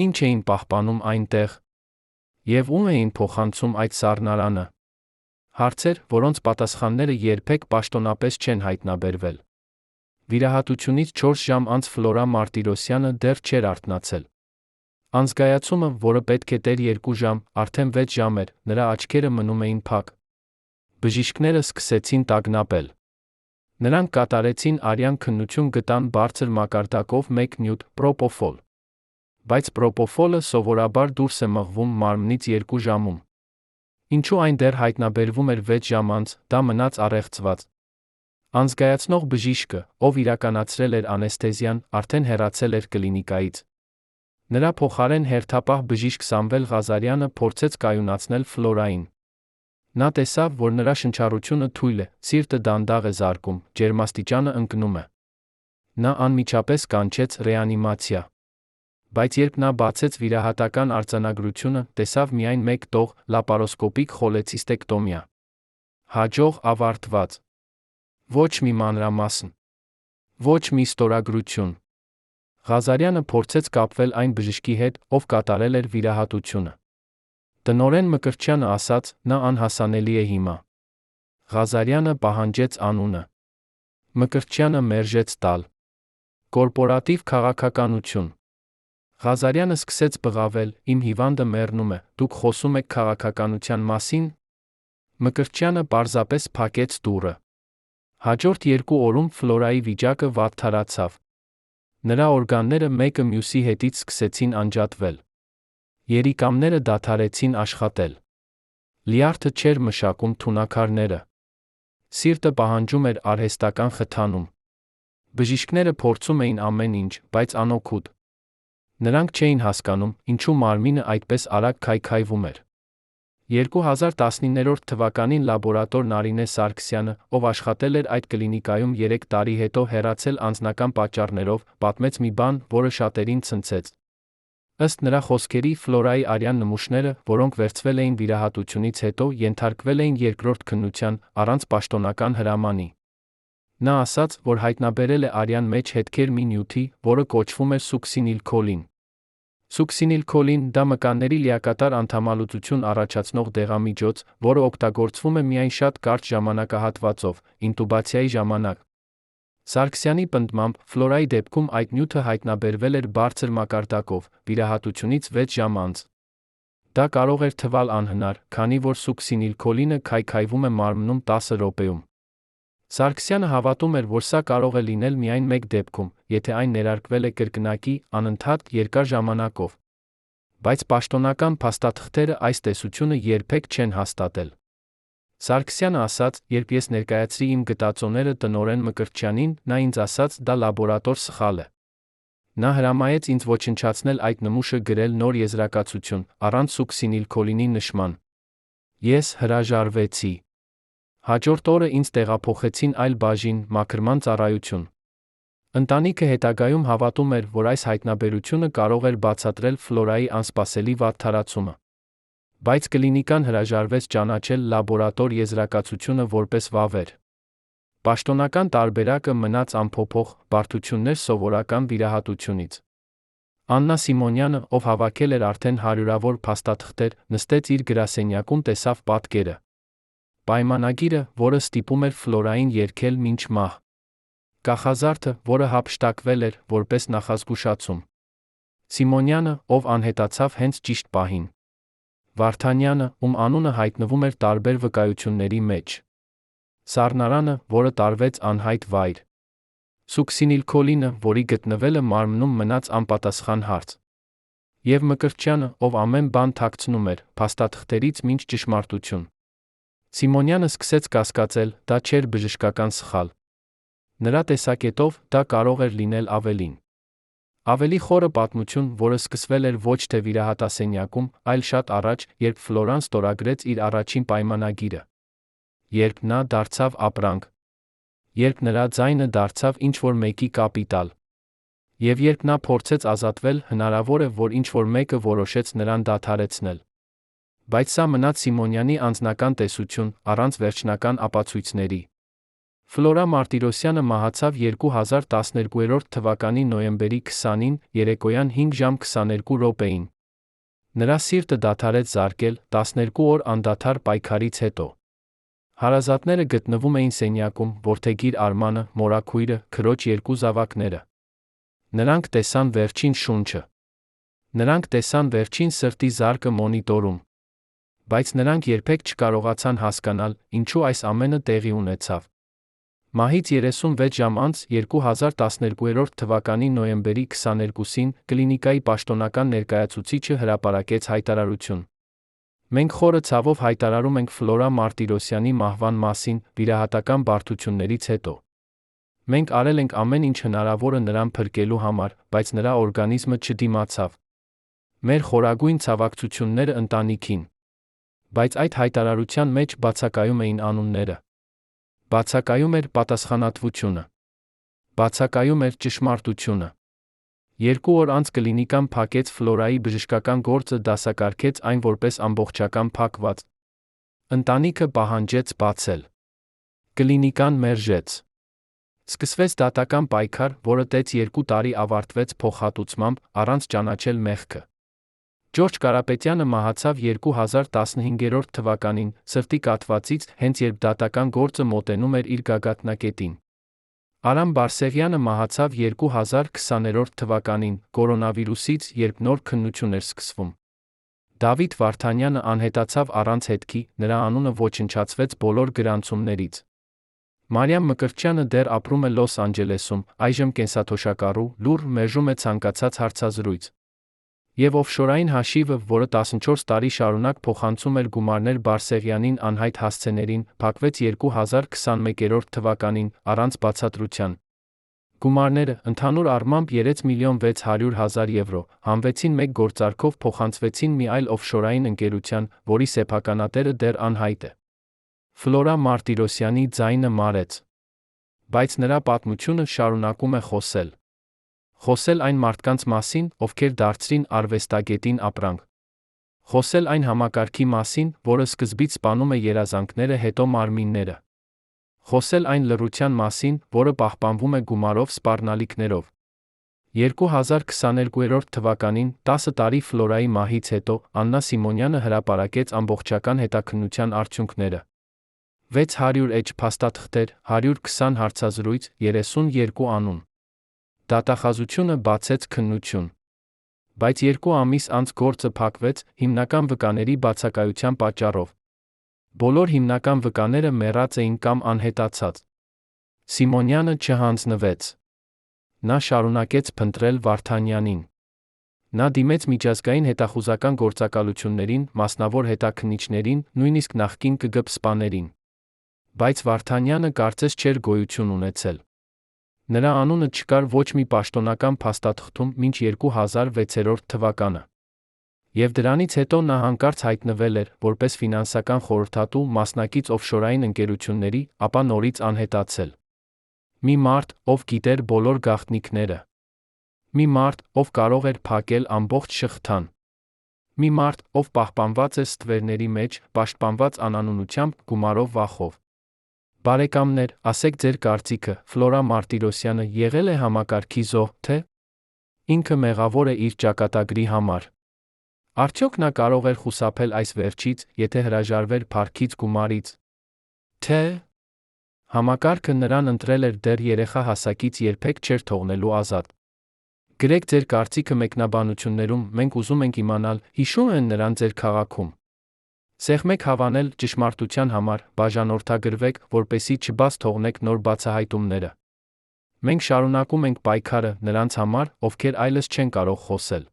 Ինչ էին պահպանում այնտեղ։ Եվ ում էին փոխանցում այդ սառնարանը։ Հարցեր, որոնց պատասխանները երբեք պաշտոնապես չեն հայտնաբերվել։ Վիրահատությունից 4 ժամ անց Ֆլորա Մարտիրոսյանը դեռ չէր արթնացել։ Անզգայացումը, որը պետք է տեր 2 ժամ, արդեն 6 ժամ էր, նրա աչքերը մնում էին փակ։ Բժիշկները սկսեցին տագնապել։ Նրանք կատարեցին արյան քննություն, գտան բարձր մակարդակով 1 նյութ պրոպոֆոլ։ Բայց պրոպոֆոլը սովորաբար դուրս է մղվում մարմնից 2 ժամում։ Ինչու այն դեռ հայտնաբերվում էր 6 ժամ անց, դա մնաց առեղծված։ Անզգայացնող բժիշկը, ով իրականացրել էր անեսթեզիան, արդեն հեռացել էր կլինիկայից։ Նրա փոխարեն հերթապահ բժիշկ Սամվել Ղազարյանը փորձեց կայունացնել Ֆլորային։ Նա տեսավ, որ նրա շնչառությունը թույլ է, սիրտը դանդաղ է զարկում, ջերմաստիճանը ընկնում է։ Նա անմիջապես կանչեց ռեանիմացիա։ Բայց երբ նա բացեց վիրահատական արձանագրությունը, տեսավ միայն 1 տող, լապարոսկոպիկ խոլեցիստեկտոմիա։ Հաջող ավարտված։ Ոչ մի մանրամասն։ Ոչ մի ստորագրություն։ Ղազարյանը փորձեց կապվել այն բժշկի հետ, ով կատարել էր վիրահատությունը։ Տնօրեն Մկրտչյանը ասաց, նա անհասանելի է հիմա։ Ղազարյանը պահանջեց անունը։ Մկրտչյանը մերժեց տալ։ Կորպորատիվ քաղաքականություն։ Ղազարյանը սկսեց բղավել, իմ հիվանդը մեռնում է, դուք խոսում եք քաղաքականության մասին։ Մկրտչյանը պարզապես փակեց դուռը։ Հաջորդ 2 օրում Ֆլորայի վիճակը վատթարացավ։ Նրա օրգանները մեկը մյուսի հետից սկսեցին անջատվել։ Երիկամները դադարեցին աշխատել։ Լյարդը չէր մշակում թունաքարները։ Սիրտը պահանջում էր արհեստական խթանում։ Բժիշկները փորձում էին ամեն ինչ, բայց անօգուտ։ Նրանք չէին հասկանում, ինչու մարմինը այդպես արագ քայքայվում էր։ 2019 թվականին լաբորատոր Նարինե Սարգսյանը, ով աշխատել էր այդ կլինիկայում 3 տարի հետո հեռացել անձնական պատճառներով, պատմեց մի բան, որը շատերին ցնցեց։ Ըստ նրա խոսքերի, Ֆլորայի արյան նմուշները, որոնք վերցվել էին վիրահատությունից հետո, ենթարկվել էին երկրորդ քննության, առանց պաշտոնական հրամանի։ Նա ասաց, որ հայտնաբերել է արյան մեջ հետքեր մի նյութի, որը կոչվում է սուքսինիլքոլին։ Սուքսինիլքոլին դա մկանների լիակատար անդամալուծություն առաջացնող դեղամիջոց, որը օգտագործվում է միայն շատ կարճ ժամանակահատվածով, ինտուբացիայի ժամանակ։ Սարգսյանի պնդմամբ, Ֆլորայի դեպքում այդ նյութը հայտնաբերվել էր բարձր մակարդակով, վիրահատությունից 6 ժամ անց։ Դա կարող էր թվալ անհնար, քանի որ սուքսինիլքոլինը քայքայվում է մարմնում 10 րոպեում։ Սարգսյանը հավատում էր, որ սա կարող է լինել միայն մեկ դեպքում, եթե այն ներարկվել է կրկնակի, անընդհատ, երկար ժամանակով։ Բայց պաշտոնական փաստաթղթերը այս տեսությունը երբեք չեն հաստատել։ Սարգսյանը ասաց, երբ ես ներկայացրի իմ գտածոները տնօրեն Մկրտչյանին, նա ինձ ասաց, դա լաբորատոր սխալ է։ Նա հրամայեց ինձ ոչնչացնել այդ նմուշը գրել նոր եզրակացություն, առանց սուքսինիլքոլինի նշման։ Ես հրաժարվեցի։ Հաջորդ օրը ինձ տեղափոխեցին այլ բաժին, մաքրման ծառայություն։ Ընտանիքը հետագայում հավատում էր, որ այս հայտնաբերությունը կարող էր բացատրել Ֆլորայի անսպասելի վատթարացումը։ Բայց կլինիկան հրաժարվեց ճանաչել լաբորատոր եզրակացությունը որպես վավեր։ Պաշտոնական տարբերակը մնաց անփոփոխ, բարդություններ սովորական վիրահատությունից։ Աննա Սիմոնյանը, ով հավաքել էր արդեն հարյուրավոր փաստաթղթեր, նստեց իր գրասենյակում, տեսավ պատկերը։ Պայմանագիրը, որը ստիպում էր Ֆլորային երգել մինչ մահ։ Կախազարդը, որը հափշտակվել էր, որպես նախազգուշացում։ Սիմոնյանը, ով անհետացավ հենց ճիշտ պահին։ Վարդանյանը, ում անունը հայտնվում էր տարբեր վկայությունների մեջ։ Սառնարանը, որը տարվեց անհայտ վայր։ Սուքսինիլքոլինը, որի գտնվելը մարմնում մնաց անպատասխան հարց։ Եվ Մկրտչյանը, ով ամեն բան թաքցնում էր, փաստաթղթերից մինչ ճշմարտություն։ Սիմոնյանը սկսեց կասկածել, դա չէր բժշկական սխալ։ Նրա տեսակետով, դա կարող էր լինել ավելին։ Ավելի խորը պատմություն, որը սկսվել էր ոչ թե վիրահատասենյակում, այլ շատ առաջ, երբ Ֆլորան ստորագրեց իր առաջին պայմանագիրը։ Երբ նա դարձավ ապրանք։ Երբ նրա ձայնը դարձավ ինչ-որ մեկի կապիտալ։ Եվ երբ նա փորձեց ազատվել, հնարավոր է, որ ինչ-որ մեկը որոշեց նրան դադարեցնել։ Բայց սա մնաց Սիմոնյանի անձնական տեսություն, առանց վերջնական ապացույցների։ Ֆլորա Մարտիրոսյանը մահացավ 2012 թվականի նոյեմբերի 20-ին, երեկոյան 5 ժամ 22 րոպեին։ Նրա սիրտը դադարեց զարկել 12 օր անդադար պայքարից հետո։ Հարազատները գտնվում էին սենյակում, որդեգիր Արմանը, մորաքույրը, քրոջ 2 զավակները։ Նրանք տեսան վերջին շունչը։ Նրանք տեսան վերջին սրտի զարկը մոնիտորում։ Բայց նրանք երբեք չկարողացան հասկանալ, ինչու այս ամենը տեղի ունեցավ։ Մահից 36 ժամ անց 2012 թվականի նոյեմբերի 22-ին կլինիկայի պաշտոնական ներկայացուցիչը հրապարակեց հայտարարություն։ Մենք խորը ցավով հայտարարում ենք Ֆլորա Մարտիրոսյանի մահվան մասին վիրահատական բարդություններից հետո։ Մենք արել ենք ամեն ինչ հնարավորը նրան փրկելու համար, բայց նրա օրգանիզմը չդիմացավ։ Մեր խորագույն ցավակցությունները ընտանիքին։ Բայց այդ հայտարարության մեջ բացակայում էին անունները։ Բացակայում էր պատասխանատվությունը։ Բացակայում էր ճշմարտությունը։ 2 օր անց կլինիկան փակեց Ֆլորայի բժշկական գործը, դասակարգեց այն որպես ամբողջական փակված։ Ընտանիքը պահանջեց բացել։ Կլինիկան մերժեց։ Սկսվեց դատական պայքար, որը տեց 2 տարի ավարտվեց փոխհատուցմամբ, առանց ճանաչել մեղքը։ Ջորջ Կարապետյանը մահացավ 2015 թվականին, սրտի կաթվածից, հենց երբ դատական գործը մոտենում էր իր գագաթնակետին։ Արամ Բարսեղյանը մահացավ 2020 թվականին, կորոնավիրուսից, երբ նոր քննություն էր սկսվում։ Դավիթ Վարդանյանը անհետացավ առանց հետքի, նրա անունը ոչնչացվեց բոլոր գրանցումներից։ Մարիամ Մկրտչյանը դեռ ապրում է Լոս Անջելեսում, այժմ կենսաթոշակառու, լուռ, մերժում է ցանկացած հարցազրույց։ Եվ օֆշորային հաշիվը, որը 14 տարի շարունակ փոխանցում էր գումարներ Բարսեղյանին անհայտ հասցեներին, փակվեց 2021 թվականին, առանց բացատրության։ Գումարները, ընդհանուր առմամբ 3.600.000 եվրո, հանվեցին մեկ գործարքով փոխանցվեցին մի այլ օֆշորային ընկերության, որի սեփականատերը դեռ անհայտ է։ Ֆլորա Մարտիրոսյանի ձայնը մարեց։ Բայց նրա պատմությունը շարունակում է խոսել։ Խոսել այն մարդկանց մասին, ովքեր դարձրին արվեստագետին ապրանք։ Խոսել այն համակարգի մասին, որը սկզբից սպանում է երազանքները, հետո մարմինները։ Խոսել այն լռության մասին, որը պահպանվում է գումարով, սպառնալիքներով։ 2022 թվականին, 10 տարի Ֆլորայի մահից հետո, Աննա Սիմոնյանը հրապարակեց ամբողջական հետաքննության արդյունքները։ 600 էջ փաստաթղթեր, 120 հարցազրույց, 32 անուն։ Դատախազությունը բացեց քննություն։ Բայց 2 ամիս անց գործը փակվեց, հիմնական վկաների բացակայության պատճառով։ Բոլոր հիմնական վկաները մեռած էին կամ անհետացած։ Սիմոնյանը չհանձնվեց։ Նա շարունակեց փնտրել Վարդանյանին։ Նա դիմեց միջազգային հետախուզական գործակալություններին, մասնավոր հետաքննիչներին, նույնիսկ նախկին ԿԳԲ սպաներին։ Բայց Վարդանյանը կարծես չէր գոյություն ունեցել։ Նրա անունը չկար ոչ մի պաշտոնական փաստաթղթում մինչ 2006 թվականը։ Եվ դրանից հետո նա հանկարծ հայտնվել էր, որպես ֆինանսական խորհրդատու, մասնակից օֆշորային ընկերությունների, ապա նորից անհետացել։ Մի մարդ, ով գիտեր բոլոր գաղտնիքները։ Մի մարդ, ով կարող էր փակել ամբողջ շղթան։ Մի մարդ, ով պահպանված է ստվերների մեջ, պաշտպանված անանունությամբ, գումարով, վախով։ Բարեկամներ, ասեք ձեր կարծիքը, Ֆլորա Մարտիրոսյանը եղել է համակարգի զոհ, թե՞ ինքը մեղավոր է իր ճակատագրի համար։ Արդյոք նա կարող էր խուսափել այս վերջից, եթե հրաժարվեր փառքից, գումարից։ Թե՞ համակարգը նրան ընտրել էր դեռ երեխա հասակից երբեք չէր թողնելու ազատ։ Գրեք ձեր կարծիքը մեկնաբանություններում, մենք ուզում ենք իմանալ, հիշում են նրան ձեր քաղաքում։ Սեղմեք հավանել ճշմարտության համար, բաժանորդագրվեք, որպեսզի չբաց թողնեք նոր բացահայտումները։ Մենք շարունակում ենք պայքարը նրանց համար, ովքեր այլս չեն կարող խոսել։